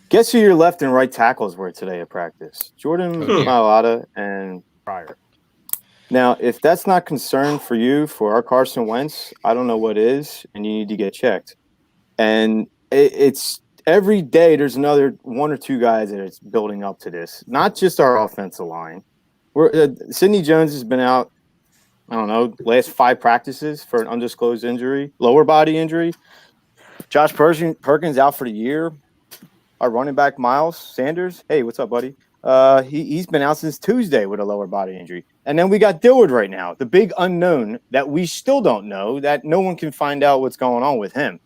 Guess who your left and right tackles were today at practice? Jordan Mailata and Pryor. Now, if that's not concern for you for our Carson Wentz, I don't know what is, and you need to get checked. And it's every day there's another one or two guys that is building up to this, not just our offensive line. Sidney Jones has been out, I don't know, last 5 practices for an undisclosed injury, lower body injury. Josh Perkins out for the year. Our running back, Miles Sanders. Hey, what's up, buddy? He's been out since Tuesday with a lower body injury. And then we got Dillard right now, the big unknown that we still don't know, that no one can find out what's going on with him,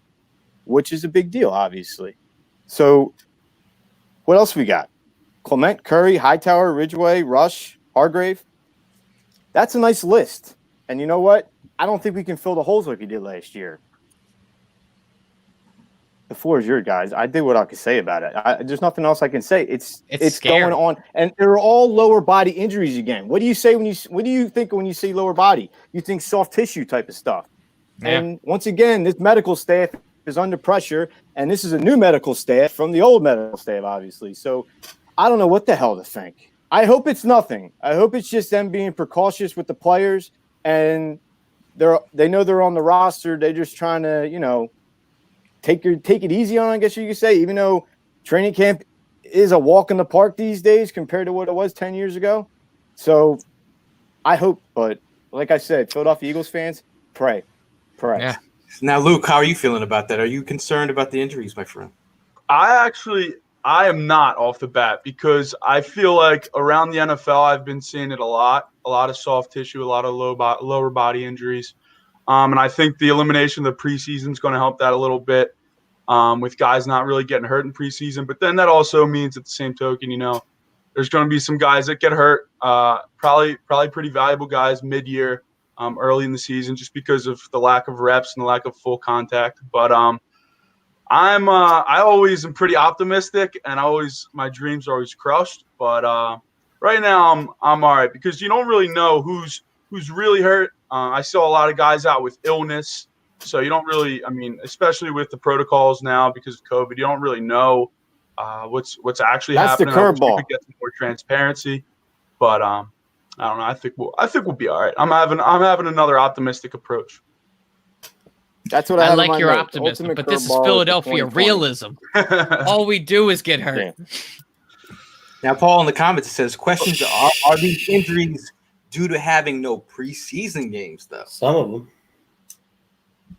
which is a big deal, obviously. So what else we got? Clement, Curry, Hightower, Ridgeway, Rush, Hargrave. That's a nice list. And you know what? I don't think we can fill the holes like we did last year. The floor is yours, guys. I did what I could say about it. There's nothing else I can say. It's going on, and they're all lower body injuries again. What do you say what do you think when you say lower body? You think soft tissue type of stuff. Yeah. And once again, this medical staff is under pressure, and this is a new medical staff from the old medical staff, obviously. So I don't know what the hell to think. I hope it's nothing. I hope it's just them being precautious with the players, and they know they're on the roster. They're just trying to, take it easy on, I guess you could say, even though training camp is a walk in the park these days compared to what it was 10 years ago. So I hope, but like I said, Philadelphia Eagles fans, pray. Yeah. Now, Luke, how are you feeling about that? Are you concerned about the injuries, my friend? I am not off the bat, because I feel like around the NFL, I've been seeing it a lot of soft tissue, a lot of lower body injuries. And I think the elimination of the preseason is going to help that a little bit, with guys not really getting hurt in preseason. But then that also means, at the same token, there's going to be some guys that get hurt, probably pretty valuable guys mid-year, early in the season, just because of the lack of reps and the lack of full contact. But I always am pretty optimistic, and my dreams are always crushed. But right now I'm all right, because you don't really know who's really hurt. I saw a lot of guys out with illness, so you don't really, especially with the protocols now because of COVID, you don't really know what's actually happening. That's the curveball. We could get some more transparency, but I don't know. I think we'll be all right. I'm having another optimistic approach. That's what I like your optimism, but this is Philadelphia realism. All we do is get hurt. Yeah. Now, Paul in the comments says, questions are these injuries due to having no preseason games, though? Some of them.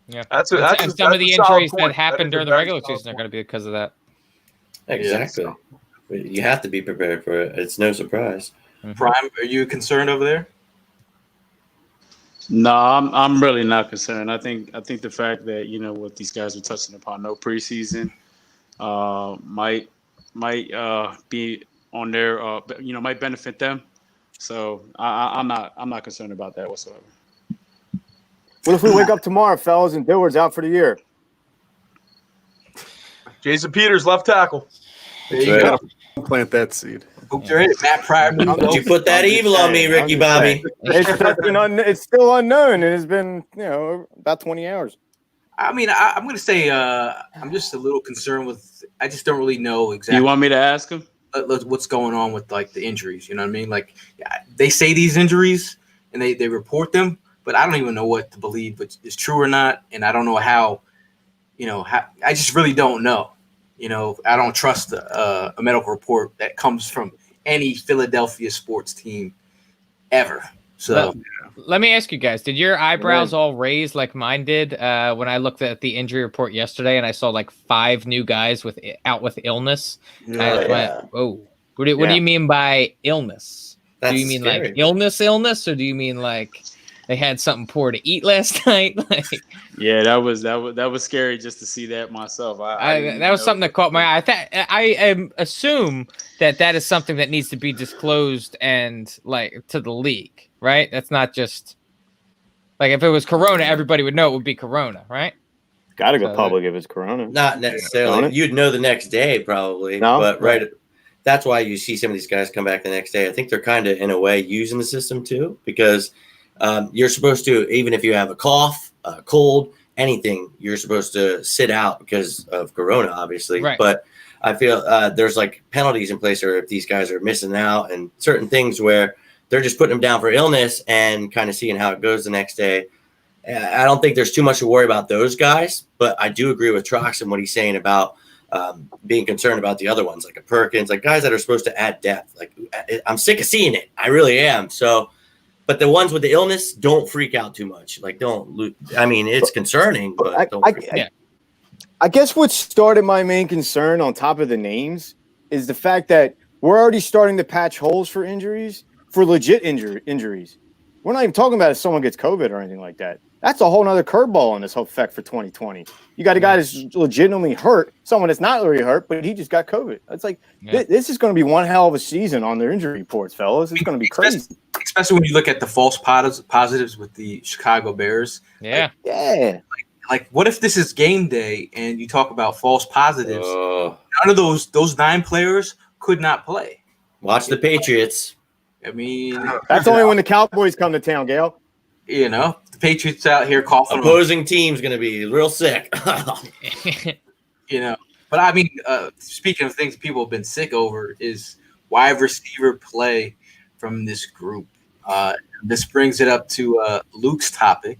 Yeah, some of the injuries that happened during the regular season are going to be because of that. Exactly. Yeah. You have to be prepared for it. It's no surprise. Mm-hmm. Prime, are you concerned over there? No, I'm really not concerned. I think the fact that what these guys are touching upon, no preseason, might be on their might benefit them. So I'm not concerned about that whatsoever. What if we wake up tomorrow, fellas, and Dillard's out for the year? Jason Peters, left tackle. There you go. Plant that seed. Matt Pryor. Did you put that evil on me, Ricky Bobby? It's still unknown. It has been, about 20 hours. I'm going to say I'm just a little concerned with. I just don't really know exactly. You want me to ask him? What's going on with the injuries? You know what I mean? They say these injuries and they report them, but I don't even know what to believe, but it's true or not. And I don't know how. I just really don't know. I don't trust a medical report that comes from any Philadelphia sports team ever. So let me ask you guys, did your eyebrows all raise like mine did when I looked at the injury report yesterday and I saw 5 new guys out with illness? I went, whoa. What do you mean by illness? That's do you mean scary. illness, or do you mean they had something poor to eat last night. Like, Yeah, that was scary just to see that myself. that was something that caught my eye. I assume that is something that needs to be disclosed and like to the league, right? That's not just like if it was Corona, everybody would know it would be Corona, right? Got to go public if it's Corona. Not necessarily. You'd know the next day probably. No? But right. That's why you see some of these guys come back the next day. I think they're kind of, in a way, using the system too, because you're supposed to, even if you have a cough, a cold, anything, you're supposed to sit out because of Corona, obviously. Right. But I feel there's like penalties in place, or if these guys are missing out and certain things where they're just putting them down for illness and kind of seeing how it goes the next day. I don't think there's too much to worry about those guys, but I do agree with Trox and what he's saying about being concerned about the other ones, like a Perkins, like guys that are supposed to add depth. Like I'm sick of seeing it. I really am. So, but the ones with the illness, don't freak out too much. Like I mean, it's concerning, but I guess what started my main concern on top of the names is the fact that we're already starting to patch holes for injuries, for legit injuries. We're not even talking about if someone gets COVID or anything like that. That's a whole nother curveball on this whole effect for 2020. You got a guy that's legitimately hurt, someone that's not really hurt, but he just got COVID. It's like, this is going to be one hell of a season on their injury reports, fellas. It's going to be crazy. Especially when you look at the false positives with the Chicago Bears. Yeah. Like, what if this is game day and you talk about false positives? None of those 9 players could not play. Watch the Patriots. I mean, that's only when the Cowboys come to town, Gail. You know, the Patriots out here coughing. Opposing team's going to be real sick. You know, but I mean, speaking of things people have been sick over is wide receiver play from this group. This brings it up to Luke's topic.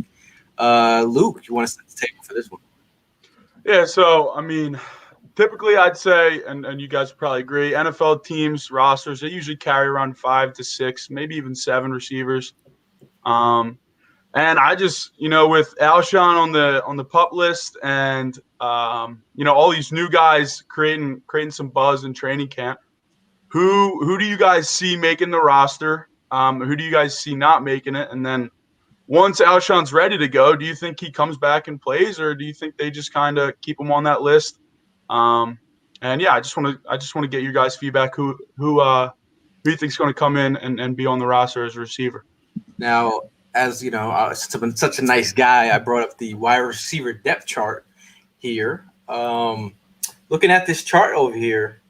Luke, you want to set the table for this one? Yeah, so, I mean, typically I'd say, and you guys probably agree, NFL teams, rosters, they usually carry around 5 to 6, maybe even 7 receivers. And I just, with Alshon on the PUP list and, all these new guys creating some buzz in training camp, who do you guys see making the roster? Who do you guys see not making it? And then once Alshon's ready to go, do you think he comes back and plays, or do you think they just kind of keep him on that list? And yeah, I just want to get your guys' feedback. Who you think is going to come in and be on the roster as a receiver? Now, as you know, since I've been such a nice guy, I brought up the wide receiver depth chart here. Looking at this chart over here,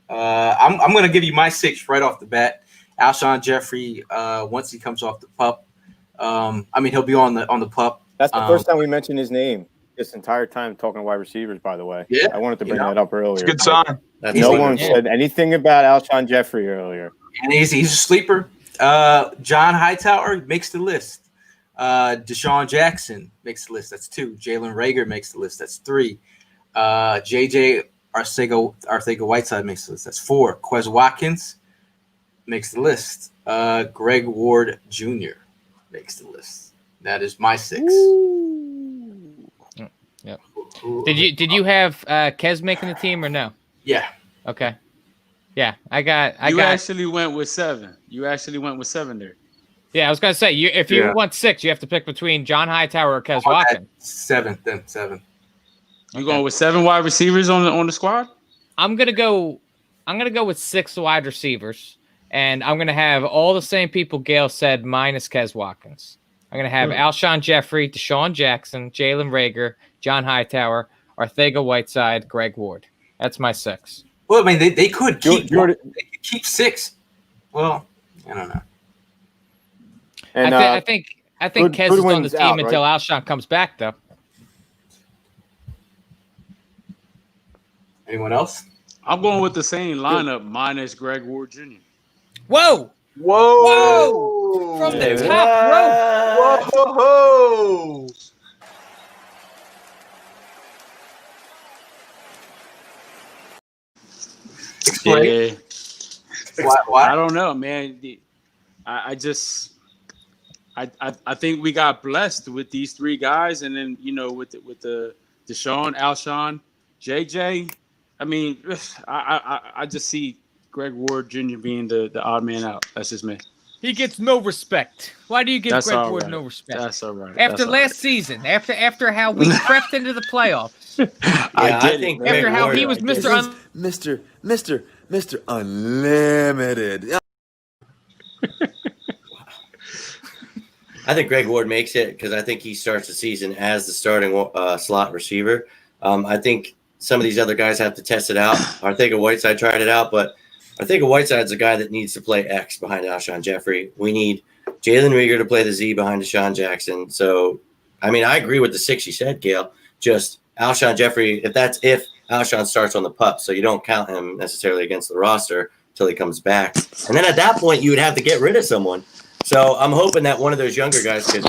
I'm going to give you my 6 right off the bat. Alshon Jeffrey, once he comes off the PUP, I mean he'll be on the PUP. That's the first time we mentioned his name this entire time talking wide receivers. By the way, yeah, I wanted to bring that up earlier. It's a good sign. No one said anything about Alshon Jeffrey earlier. And he's a sleeper. John Hightower makes the list. Deshaun Jackson makes the list. That's 2. Jalen Reagor makes the list. That's 3. JJ Arcega-Whiteside makes the list. That's 4. Quez Watkins makes the list. Greg Ward Jr. makes the list. That is my 6. Yep. Did you have Kez making the team or no? Yeah. Okay. Yeah, I actually went with 7. You actually went with 7 there. Yeah, I was gonna say if you want 6, you have to pick between John Hightower or Kez Watkins. 7. You going with 7 wide receivers on the squad? I'm gonna go with 6 wide receivers, and I'm gonna have all the same people Gail said minus Kez Watkins. I'm gonna have Alshon Jeffrey, Deshaun Jackson, Jalen Reagor, John Hightower, Arcega-Whiteside, Greg Ward. That's my 6. Well, I mean, they could keep 6. Well, I don't know. And I think Kez is on the team until Alshon comes back, though. Anyone else? I'm going with the same lineup minus Greg Ward Jr. Whoa! From the top rope! Whoa! Yeah. Why? I don't know, man. I think we got blessed with these 3 guys, and then with the Deshaun, Alshon, JJ. I mean, I just see Greg Ward Jr. being the odd man out. That's just me. He gets no respect. Why do you give That's Greg all Ward right. no respect? That's all right. After That's all last season, after how we crept into the playoffs, I think man. after Greg how Ward, he was I get Mr. it. Mr. Unlimited. I think Greg Ward makes it because I think he starts the season as the starting slot receiver. I think some of these other guys have to test it out. Arcega-Whiteside tried it out, but Arcega-Whiteside's a guy that needs to play X behind Alshon Jeffrey. We need Jalen Reagor to play the Z behind Deshaun Jackson. So, I mean, I agree with the 6 you said, Gail. Just Alshon Jeffrey, if Alshon starts on the PUP, so you don't count him necessarily against the roster until he comes back. And then at that point, you would have to get rid of someone. So I'm hoping that one of those younger guys could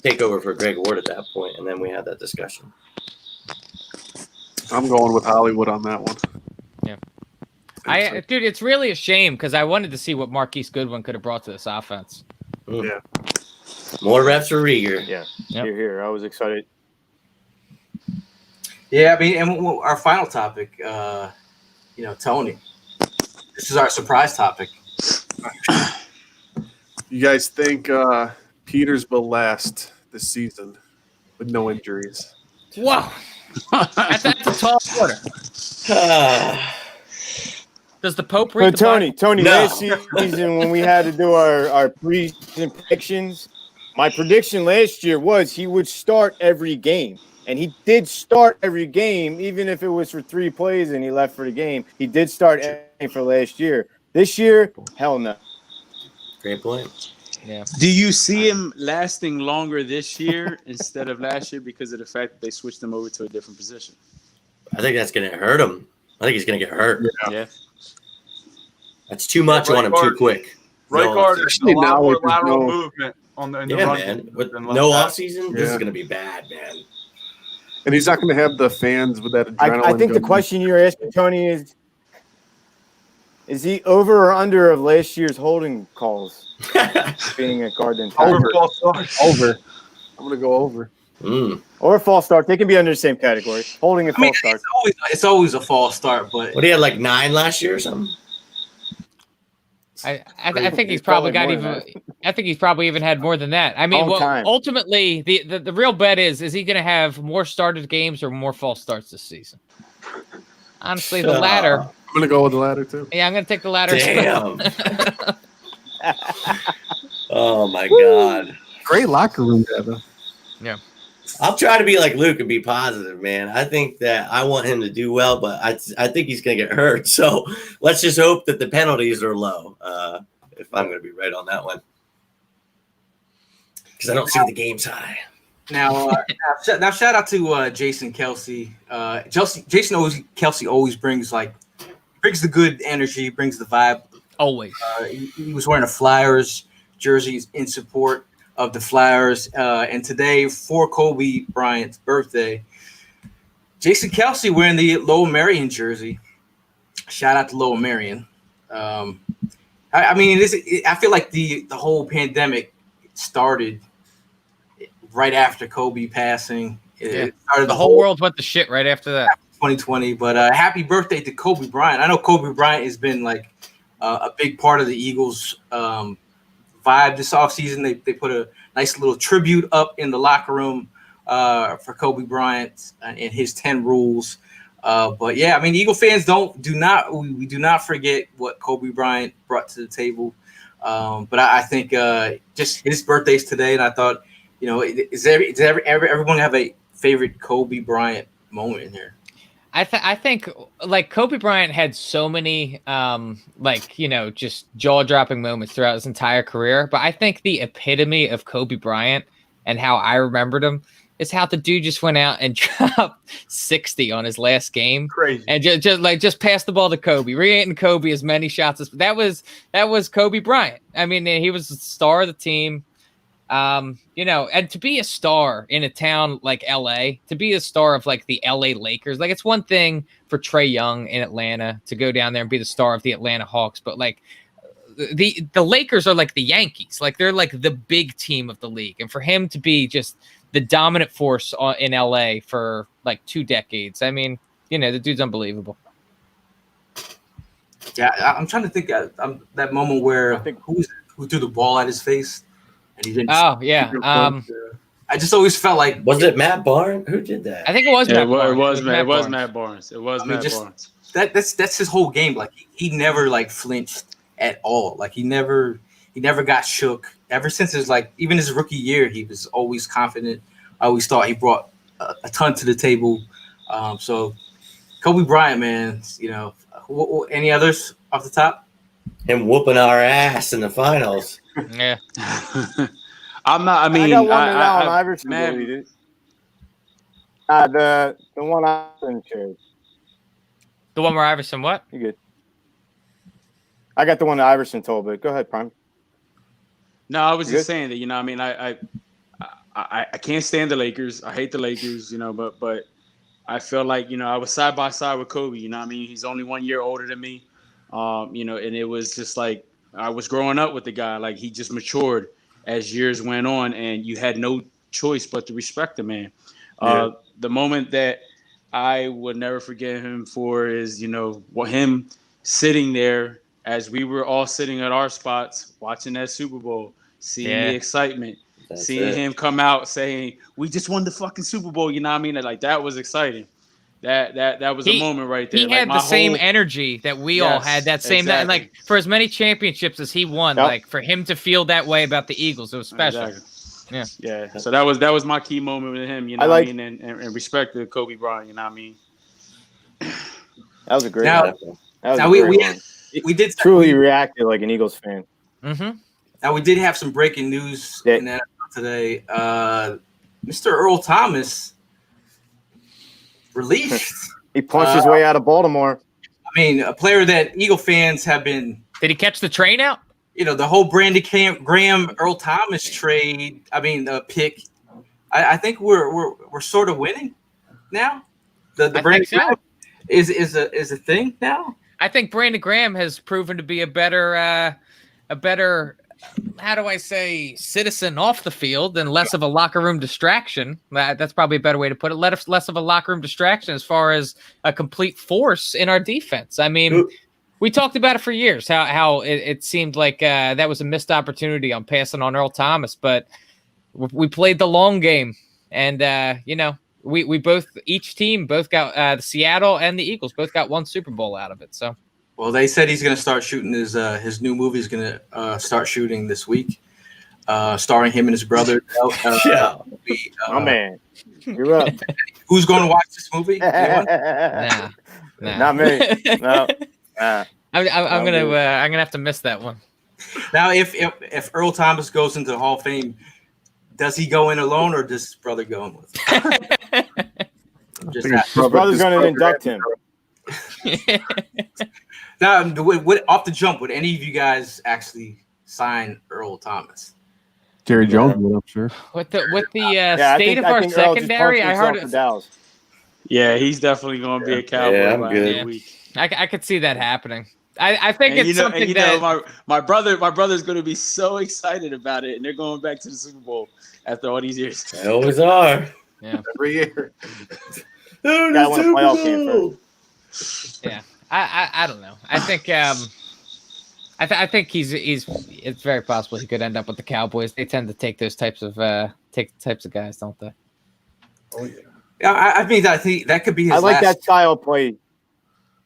take over for Greg Ward at that point, and then we have that discussion. I'm going with Hollywood on that one. Yeah. Dude, it's really a shame because I wanted to see what Marquise Goodwin could have brought to this offense. Yeah. More reps for Reagor. Yeah. Yep. Here. I was excited. Yeah, I mean, and our final topic, Tony. This is our surprise topic. You guys think Peters will last this season with no injuries? Wow. That's a tall order. Does the Pope read But the Tony, No. last season when we had to do our preseason predictions, my prediction last year was he would start every game. And he did start every game, even if it was for 3 plays and he left for the game. He did start for last year. This year, hell no. Great point. Yeah. Do you see him lasting longer this year instead of last year because of the fact that they switched him over to a different position? I think that's going to hurt him. I think he's going to get hurt. Yeah. That's too much on him too quick. Right No guard, offseason. there's a lot now more with lateral no- movement in the Yeah, run man. game With than no left offseason, this Yeah. is going to be bad, man. And he's not going to have the fans with that adrenaline. I think the going. question you're asking, Tony, is he over or under of last year's holding calls being a guard and Over tackle? false starts. Over. I'm going to go over. Or a false start. They can be under the same category. Holding and I mean, false start. it's always a false start, but What, he had like 9 last year or something? I think he's probably got even. I think he's probably even had more than that. I mean, Long time. ultimately, the real bet is he going to have more started games or more false starts this season? Honestly, the latter. I'm going to go with the latter, too. Yeah, I'm going to take the latter. Damn. Oh, my God. Great locker room, Devin. Yeah. I'll try to be like Luke and be positive, man. I think that I want him to do well, but I think he's going to get hurt. So let's just hope that the penalties are low, if I'm going to be right on that one. Because I don't see the games high. now shout out to Jason Kelsey. Jason Kelsey always brings the good energy, brings the vibe. Always. He was wearing a Flyers jersey in support of the Flyers. And today, for Kobe Bryant's birthday, Jason Kelsey wearing the Lowell Marion jersey. Shout out to Lowell Marion. I mean, I feel like the whole pandemic started right after Kobe passing. It started The whole world went to shit right after that. 2020. But happy birthday to Kobe Bryant. I know Kobe Bryant has been like a big part of the Eagles' vibe this offseason. They put a nice little tribute up in the locker room for Kobe Bryant and his 10 rules. But yeah, I mean, Eagle fans do not forget what Kobe Bryant brought to the table. But I think just his birthday's today, and I thought, does everyone have a favorite Kobe Bryant moment in here? I think like Kobe Bryant had so many just jaw-dropping moments throughout his entire career, but I think the epitome of Kobe Bryant and how I remembered him is how the dude just went out and dropped 60 on his last game. Crazy. And just passed the ball to Kobe, re-hitting Kobe as many shots as that was Kobe Bryant. I mean, he was the star of the team. And to be a star in a town like LA, to be a star of like the LA Lakers, like it's one thing for Trae Young in Atlanta to go down there and be the star of the Atlanta Hawks, but like the Lakers are like the Yankees, like they're like the big team of the league. And for him to be just the dominant force in LA for like 2 decades, I mean, the dude's unbelievable. Yeah, I'm trying to think that moment where who who threw the ball at his face, and he didn't. Oh yeah. I just always felt like Was it Matt Barnes? Who did that? I think it was Yeah, Matt Barnes. it was Matt Barnes. Barnes. It was I mean, Matt just- Barnes. that's his whole game. Like he never like flinched at all. Like he never got shook. Ever since even his rookie year, he was always confident. I always thought he brought a ton to the table. So Kobe Bryant, man, any others off the top? Him whooping our ass in the finals. Yeah. I'm not. I mean, I got one now on Iverson man, deleted. The one I didn't share. The one where Iverson what? You good? I got the one that Iverson told, but go ahead, Prime. No, I was You just good? saying that. I mean, I can't stand the Lakers. I hate the Lakers. But I feel like I was side by side with Kobe. I mean, he's only 1 year older than me. And it was just like I was growing up with the guy. Like he just matured as years went on, and you had no choice but to respect the man. Yeah. The moment that I would never forget him for is, him sitting there as we were all sitting at our spots watching that Super Bowl, seeing the excitement, seeing him come out saying, "We just won the fucking Super Bowl." You know what I mean? Like that was exciting. That was a moment right there. He Like, had my the same whole- energy that we all Yes, had. That same and exactly. like for as many championships as he won, Yep. like for him to feel that way about the Eagles, it was special. Exactly. Yeah. Yeah. So that was my key moment with him. You know I what I like- mean? And respect to Kobe Bryant. You know what I mean? That was a great Now- one. That was now a we great one. we did Truly reacted like an Eagles fan. Mm-hmm. Now we did have some breaking news Yeah. in the NFL today. Mr. Earl Thomas released. He punched his way out of Baltimore. I mean, a player that Eagle fans have been, Did he catch the train out? the whole Brandon Graham Earl Thomas trade. I mean, pick. I think we're sort of winning now. The I Brandon think so. Graham is a thing now. I think Brandon Graham has proven to be a better, how do I say, citizen off the field and less of a locker room distraction. That's probably a better way to put it. Less of a locker room distraction as far as a complete force in our defense. I mean, we talked about it for years, how it seemed like that was a missed opportunity on passing on Earl Thomas, but we played the long game. And, we both, each team both got the Seattle and the Eagles both got one Super Bowl out of it. So, Well, they said he's going to start shooting his new movie. Is going to start shooting this week, starring him and his brother. Oh man, you're up. Who's going to watch this movie? Anyone? nah. Not me. No. Nah. I'm gonna have to miss that one. Now, if Earl Thomas goes into the Hall of Fame, does he go in alone or does his brother go in with him? Just His brother's going to induct him. now, off the jump, would any of you guys actually sign Earl Thomas? Jerry Jones would, I'm sure. With the Yeah, state of our secondary, I heard it. Yeah, he's definitely going to be a Cowboy Yeah, I'm by good. the end of the week. I could see that happening. I think And it's something that my brother's going to be so excited about it, and they're going back to the Super Bowl after all these years. They always are. Every year. Gotta win a playoff game first. Yeah, I don't know. I think I think he's it's very possible he could end up with the Cowboys. They tend to take those types of guys, don't they? Oh yeah. Yeah, I mean, I think that could be his I like last. that style of play.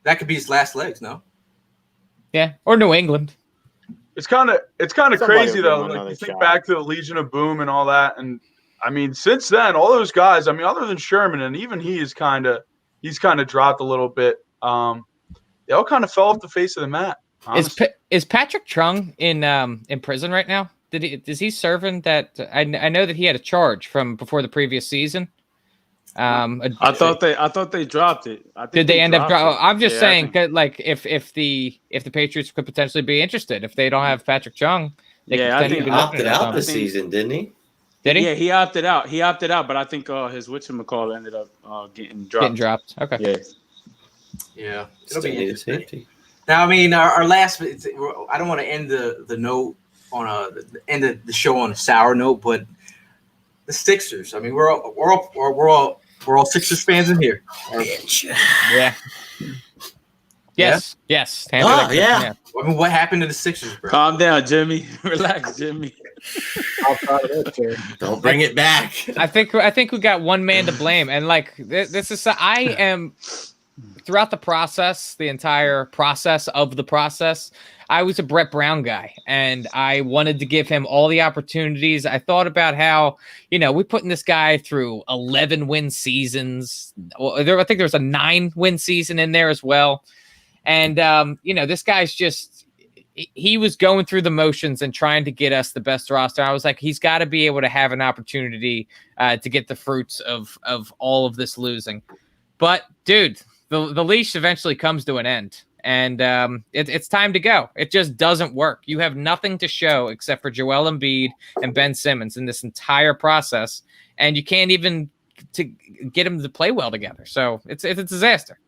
That could be his last legs. No. Yeah, or New England. It's kind of Somebody crazy will though. give him Like another you think shot. back to the Legion of Boom and all that, and I mean, since then, all those guys. I mean, other than Sherman, and even he's kind of dropped a little bit. They all kind of fell off the face of the mat. honestly. Is Patrick Chung in prison right now? Is he serving that? I know that he had a charge from before the previous season. I thought they dropped it. I think Did they end up? dropped it. I'm just Yeah, I saying, think- that, like, if the Patriots could potentially be interested, if they don't have Patrick Chung, they could Yeah, I potentially think be He looking opted at out something. this season, didn't he? Did he? Yeah, he opted out. He opted out, but I think his whatchamacallit ended up getting dropped. Getting dropped. Okay. Yeah. Yeah. It'll be Still needed interesting. safety. Now, I mean, our last. I don't want to end the note on end the show on a sour note, but the Sixers. I mean, we're all Sixers fans in here. Yeah. Yes. Tampa Oh, Bay, yeah. I mean, what happened to the Sixers, bro? Calm down, Jimmy. Relax, Jimmy. Don't bring it back. I think we got one man to blame, and like this is I am throughout the process, the entire process of the process. I was a Brett Brown guy, and I wanted to give him all the opportunities. I thought about how, we're putting this guy through 11 win seasons. Well, I think there's a 9-win season in there as well. And, this guy's he was going through the motions and trying to get us the best roster. I was like, he's got to be able to have an opportunity to get the fruits of all of this losing. But, dude, the leash eventually comes to an end. And it's time to go. It just doesn't work. You have nothing to show except for Joel Embiid and Ben Simmons in this entire process, and you can't even to get them to play well together. So it's a disaster.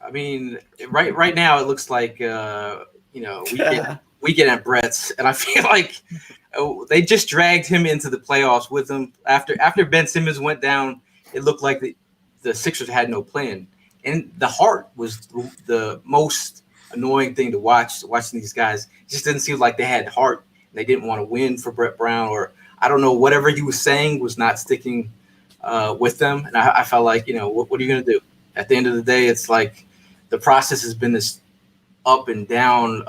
I mean, right now it looks like we get at Brett's, and I feel like they just dragged him into the playoffs with them after Ben Simmons went down. It looked like the Sixers had no plan. And the heart was the most annoying thing to watching these guys. It just didn't seem like they had heart. They didn't want to win for Brett Brown, or I don't know, whatever he was saying was not sticking with them. And I felt like, what are you going to do? At the end of the day, it's like the process has been this up and down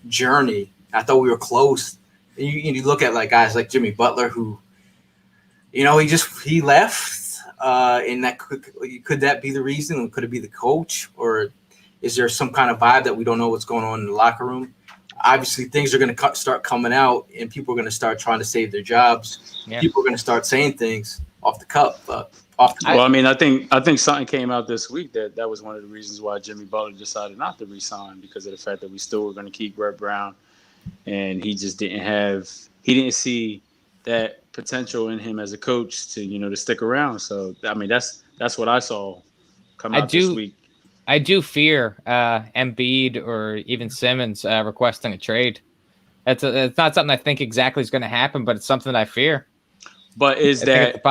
journey. I thought we were close. And you look at like guys like Jimmy Butler, who, he left. And that could that be the reason? Could it be the coach, or is there some kind of vibe that we don't know what's going on in the locker room? Obviously, things are going to start coming out, and people are going to start trying to save their jobs. Yeah. People are going to start saying things off the cuff. Well, I mean, I think something came out this week that was one of the reasons why Jimmy Butler decided not to resign, because of the fact that we still were going to keep Brett Brown, and he just didn't see that potential in him as a coach to stick around. So I mean that's what I saw come out this week. I do fear Embiid or even Simmons requesting a trade. It's not something I think exactly is going to happen, but it's something I fear. But is that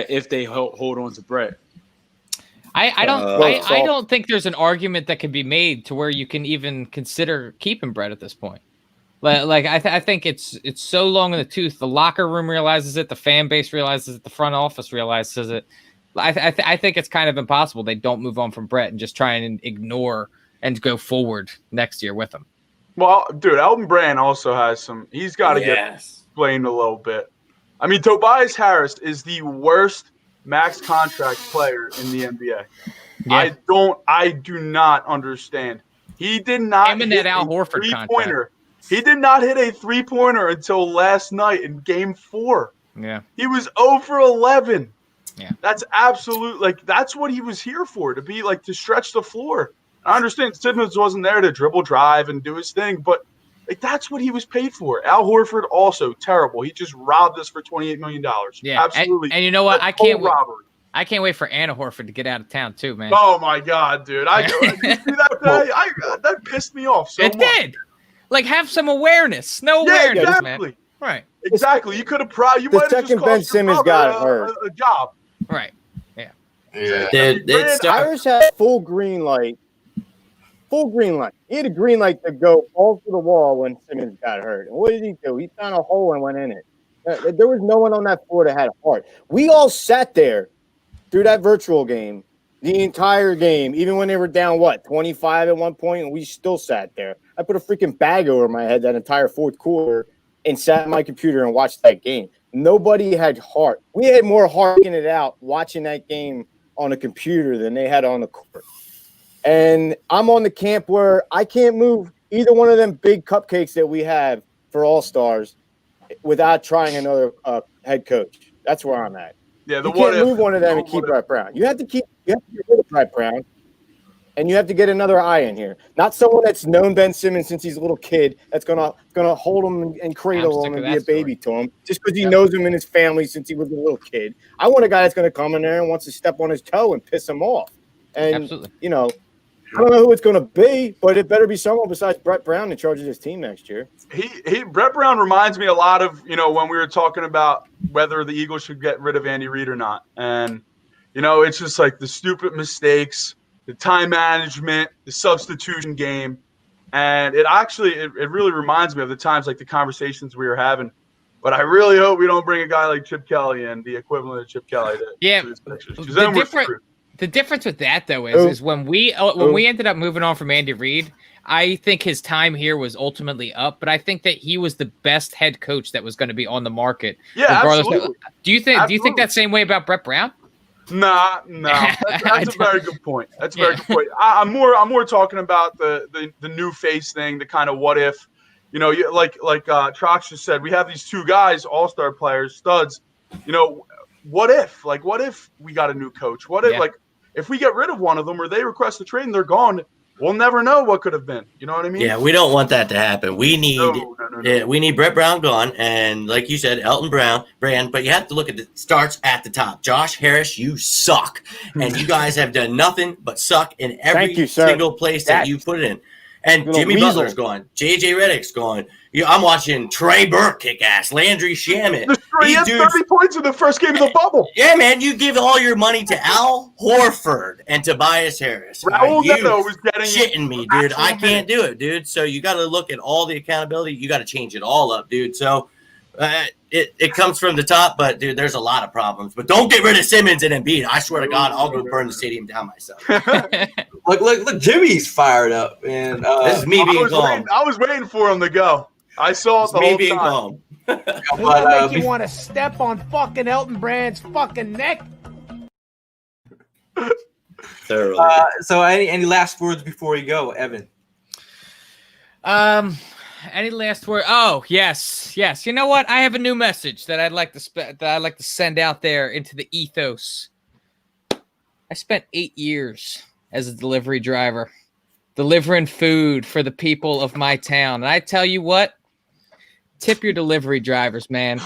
if they hold on to Brett? I don't think there's an argument that can be made to where you can even consider keeping Brett at this point. Like I think it's so long in the tooth. The locker room realizes it. The fan base realizes it. The front office realizes it. I think it's kind of impossible they don't move on from Brett and just try and ignore and go forward next year with him. Well, dude, Elton Brand also has some. He's got to get blamed a little bit. I mean, Tobias Harris is the worst max contract player in the NBA. Yeah. I do not understand. He did not hit Al Horford three-pointer. He did not hit a three-pointer until last night in Game 4. Yeah. He was 0 for 11. Yeah. That's that's what he was here for, to stretch the floor. I understand Simmons wasn't there to dribble, drive, and do his thing, but that's what he was paid for. Al Horford also terrible. He just robbed us for $28 million. Yeah, absolutely. And you know what? I can't wait for Anna Horford to get out of town too, man. Oh my God, dude! You see that pissed me off so much. It did. Like, have some awareness. Awareness, exactly. Man. Right. Exactly. You could have you might have just Ben Simmons got hurt. A job. Right. Yeah. Irish had full green light. Full green light. He had a green light to go all to the wall when Simmons got hurt. And what did he do? He found a hole and went in it. There was no one on that floor that had a heart. We all sat there through that virtual game, the entire game, even when they were down, 25 at one point, and we still sat there. I put a freaking bag over my head that entire fourth quarter and sat at my computer and watched that game. Nobody had heart. We had more heart in it out watching that game on a computer than they had on the court. And I'm on the camp where I can't move either one of them big cupcakes that we have for All-Stars without trying another head coach. That's where I'm at. Yeah, you can't move one of them and keep Brett Brown. You have to get rid of Brett Brown, and you have to get another eye in here. Not someone that's known Ben Simmons since he's a little kid that's gonna hold him and cradle him and be a baby to him just because he knows him and his family since he was a little kid. I want a guy that's gonna come in there and wants to step on his toe and piss him off. And absolutely. I don't know who it's going to be, but it better be someone besides Brett Brown in charge of this team next year. Brett Brown reminds me a lot of, when we were talking about whether the Eagles should get rid of Andy Reid or not. And, it's just like the stupid mistakes, the time management, the substitution game. And it really reminds me of the times like the conversations we were having. But I really hope we don't bring a guy like Chip Kelly and the equivalent of Chip Kelly to these pictures. 'Cause then we're screwed. The difference with that though is when we ended up moving on from Andy Reid, I think his time here was ultimately up, but I think that he was the best head coach that was going to be on the market. Yeah, regardless absolutely. Do you think that same way about Brett Brown? Nah. That's a very good point. That's a very good point. I'm more talking about the new face thing, the kind of what if, like Trox just said, we have these two guys, all-star players, studs. What if? Like, what if we got a new coach? What if, if we get rid of one of them or they request a trade and they're gone, we'll never know what could have been. You know what I mean? Yeah, we don't want that to happen. We need we need Brett Brown gone, and like you said, Elton Brand. But you have to look at it starts at the top. Josh Harris, you suck, and you guys have done nothing but suck in every single place that you put it in. And Jimmy Butler's gone. JJ Redick's gone. I'm watching Trey Burke kick ass. Landry Shamet. He had 30 points in the first game of the bubble. Yeah, man. You give all your money to Al Horford and Tobias Harris. Raul Neto was getting shitting me, dude. I can't do it, dude. So you got to look at all the accountability. You got to change it all up, dude. So it comes from the top, but, dude, there's a lot of problems. But don't get rid of Simmons and Embiid. I swear to God, I'll go burn the stadium down myself. Look, Jimmy's fired up. And this is me being calm. I was waiting for him to go. I saw it the whole time. Calm. Does that make you want to step on fucking Elton Brand's fucking neck? So any last words before you go, Evan? Any last word? Oh, yes. You know what? I have a new message that I'd like to send out there into the ethos. I spent 8 years as a delivery driver, delivering food for the people of my town. And I tell you what, tip your delivery drivers, man.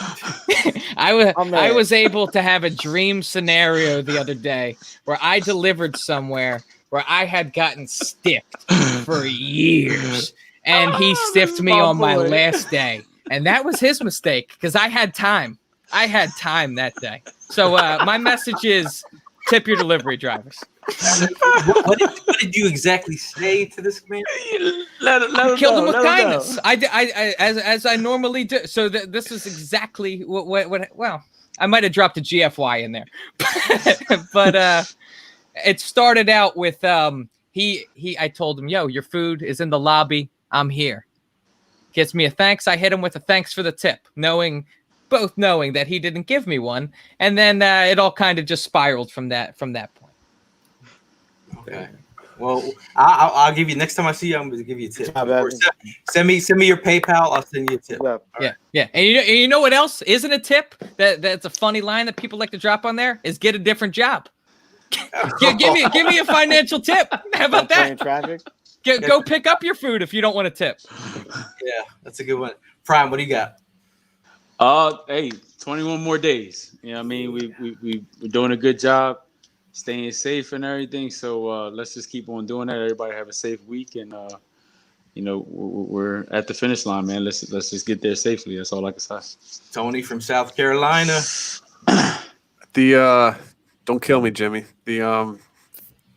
I was able to have a dream scenario the other day where I delivered somewhere where I had gotten stiffed for years. And he stiffed me on my last day. And that was his mistake because I had time. I had time that day. So my message is tip your delivery drivers. What did you exactly say to this man? Killed him with kindness. As I normally do. So this is exactly what. Well, I might have dropped a GFY in there, but it started out with I told him, "Yo, your food is in the lobby. I'm here." Gets me a thanks. I hit him with a thanks for the tip, knowing that he didn't give me one, and then it all kind of just spiraled from that point. Okay. Well, I'll give you next time I see you. I'm going to give you a tip. Send me your PayPal. I'll send you a tip. Yeah. And you know what else isn't a tip? That's a funny line that people like to drop on there is get a different job. give me a financial tip. How about that? Traffic. Go pick up your food if you don't want a tip. Yeah, that's a good one. Prime, what do you got? Hey, 21 more days. You know what I mean? We're doing a good job, staying safe and everything. So let's just keep on doing that. Everybody have a safe week, and we're at the finish line, man. Let's just get there safely. That's all I can say. Tony from South Carolina. Don't kill me, Jimmy. The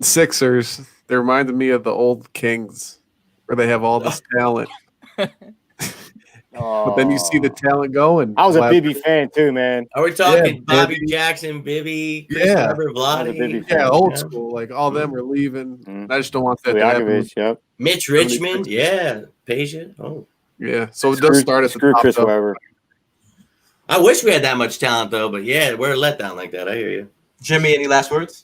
Sixers. They reminded me of the old Kings, where they have all this talent. But then you see the talent going. I was a Bibby fan too, man. Are we talking Bobby Jackson, Bibby, Vlade? Yeah, old school. Like all them are leaving. Mm-hmm. I just don't want that to happen. Yep. Mitch Richmond, Peja. Oh, yeah. So it does start at the top. Chris Webber. I wish we had that much talent though, but yeah, we're a letdown like that. I hear you, Jimmy. Any last words?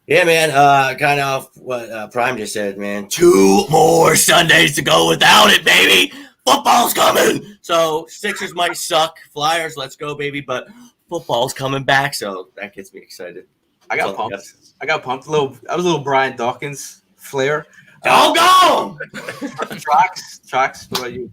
Yeah, man. Kind of what Prime just said, man. 2 more Sundays to go without it, baby. Football's coming. So Sixers might suck. Flyers, let's go, baby. But football's coming back, so that gets me excited. I got pumped. I was a little Brian Dawkins flair. Doggone! Trox, what about you?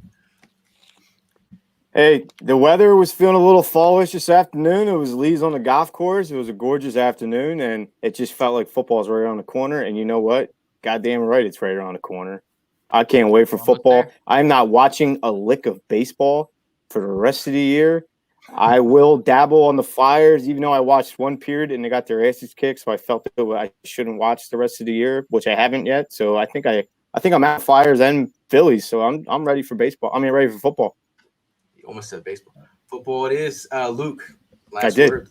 Hey, the weather was feeling a little fallish this afternoon. It was leaves on the golf course. It was a gorgeous afternoon, and it just felt like football's right around the corner. And you know what? Goddamn right, it's right around the corner. I can't wait for football. I'm not watching a lick of baseball for the rest of the year. I will dabble on the Flyers, even though I watched one period and they got their asses kicked, so I felt that I shouldn't watch the rest of the year, which I haven't yet. So I think I'm at Flyers and Phillies, so I'm ready for baseball. Ready for football. You almost said baseball. Football it is. Luke, last I did. word.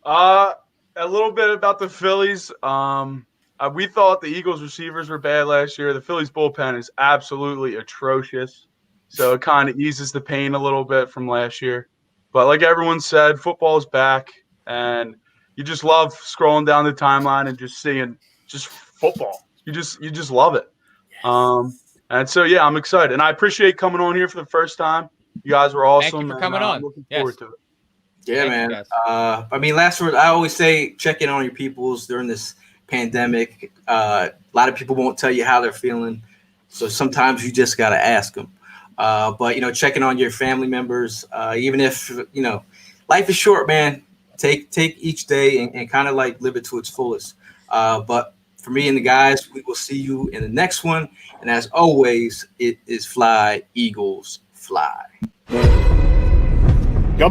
A little bit about the Phillies. We thought the Eagles receivers were bad last year. The Phillies bullpen is absolutely atrocious. So it kind of eases the pain a little bit from last year. But like everyone said, football is back, and you just love scrolling down the timeline and just seeing just football. You just love it. And so yeah, I'm excited, and I appreciate coming on here for the first time. You guys were awesome. Thank you for coming on. I'm looking forward to it. Yeah, man. Last word, I always say check in on your peoples during this pandemic. A lot of people won't tell you how they're feeling, so sometimes you just got to ask them. But checking on your family members, even if life is short, man. Take each day and kind of like live it to its fullest. But for me and the guys, we will see you in the next one. And as always, it is Fly Eagles Fly. Go.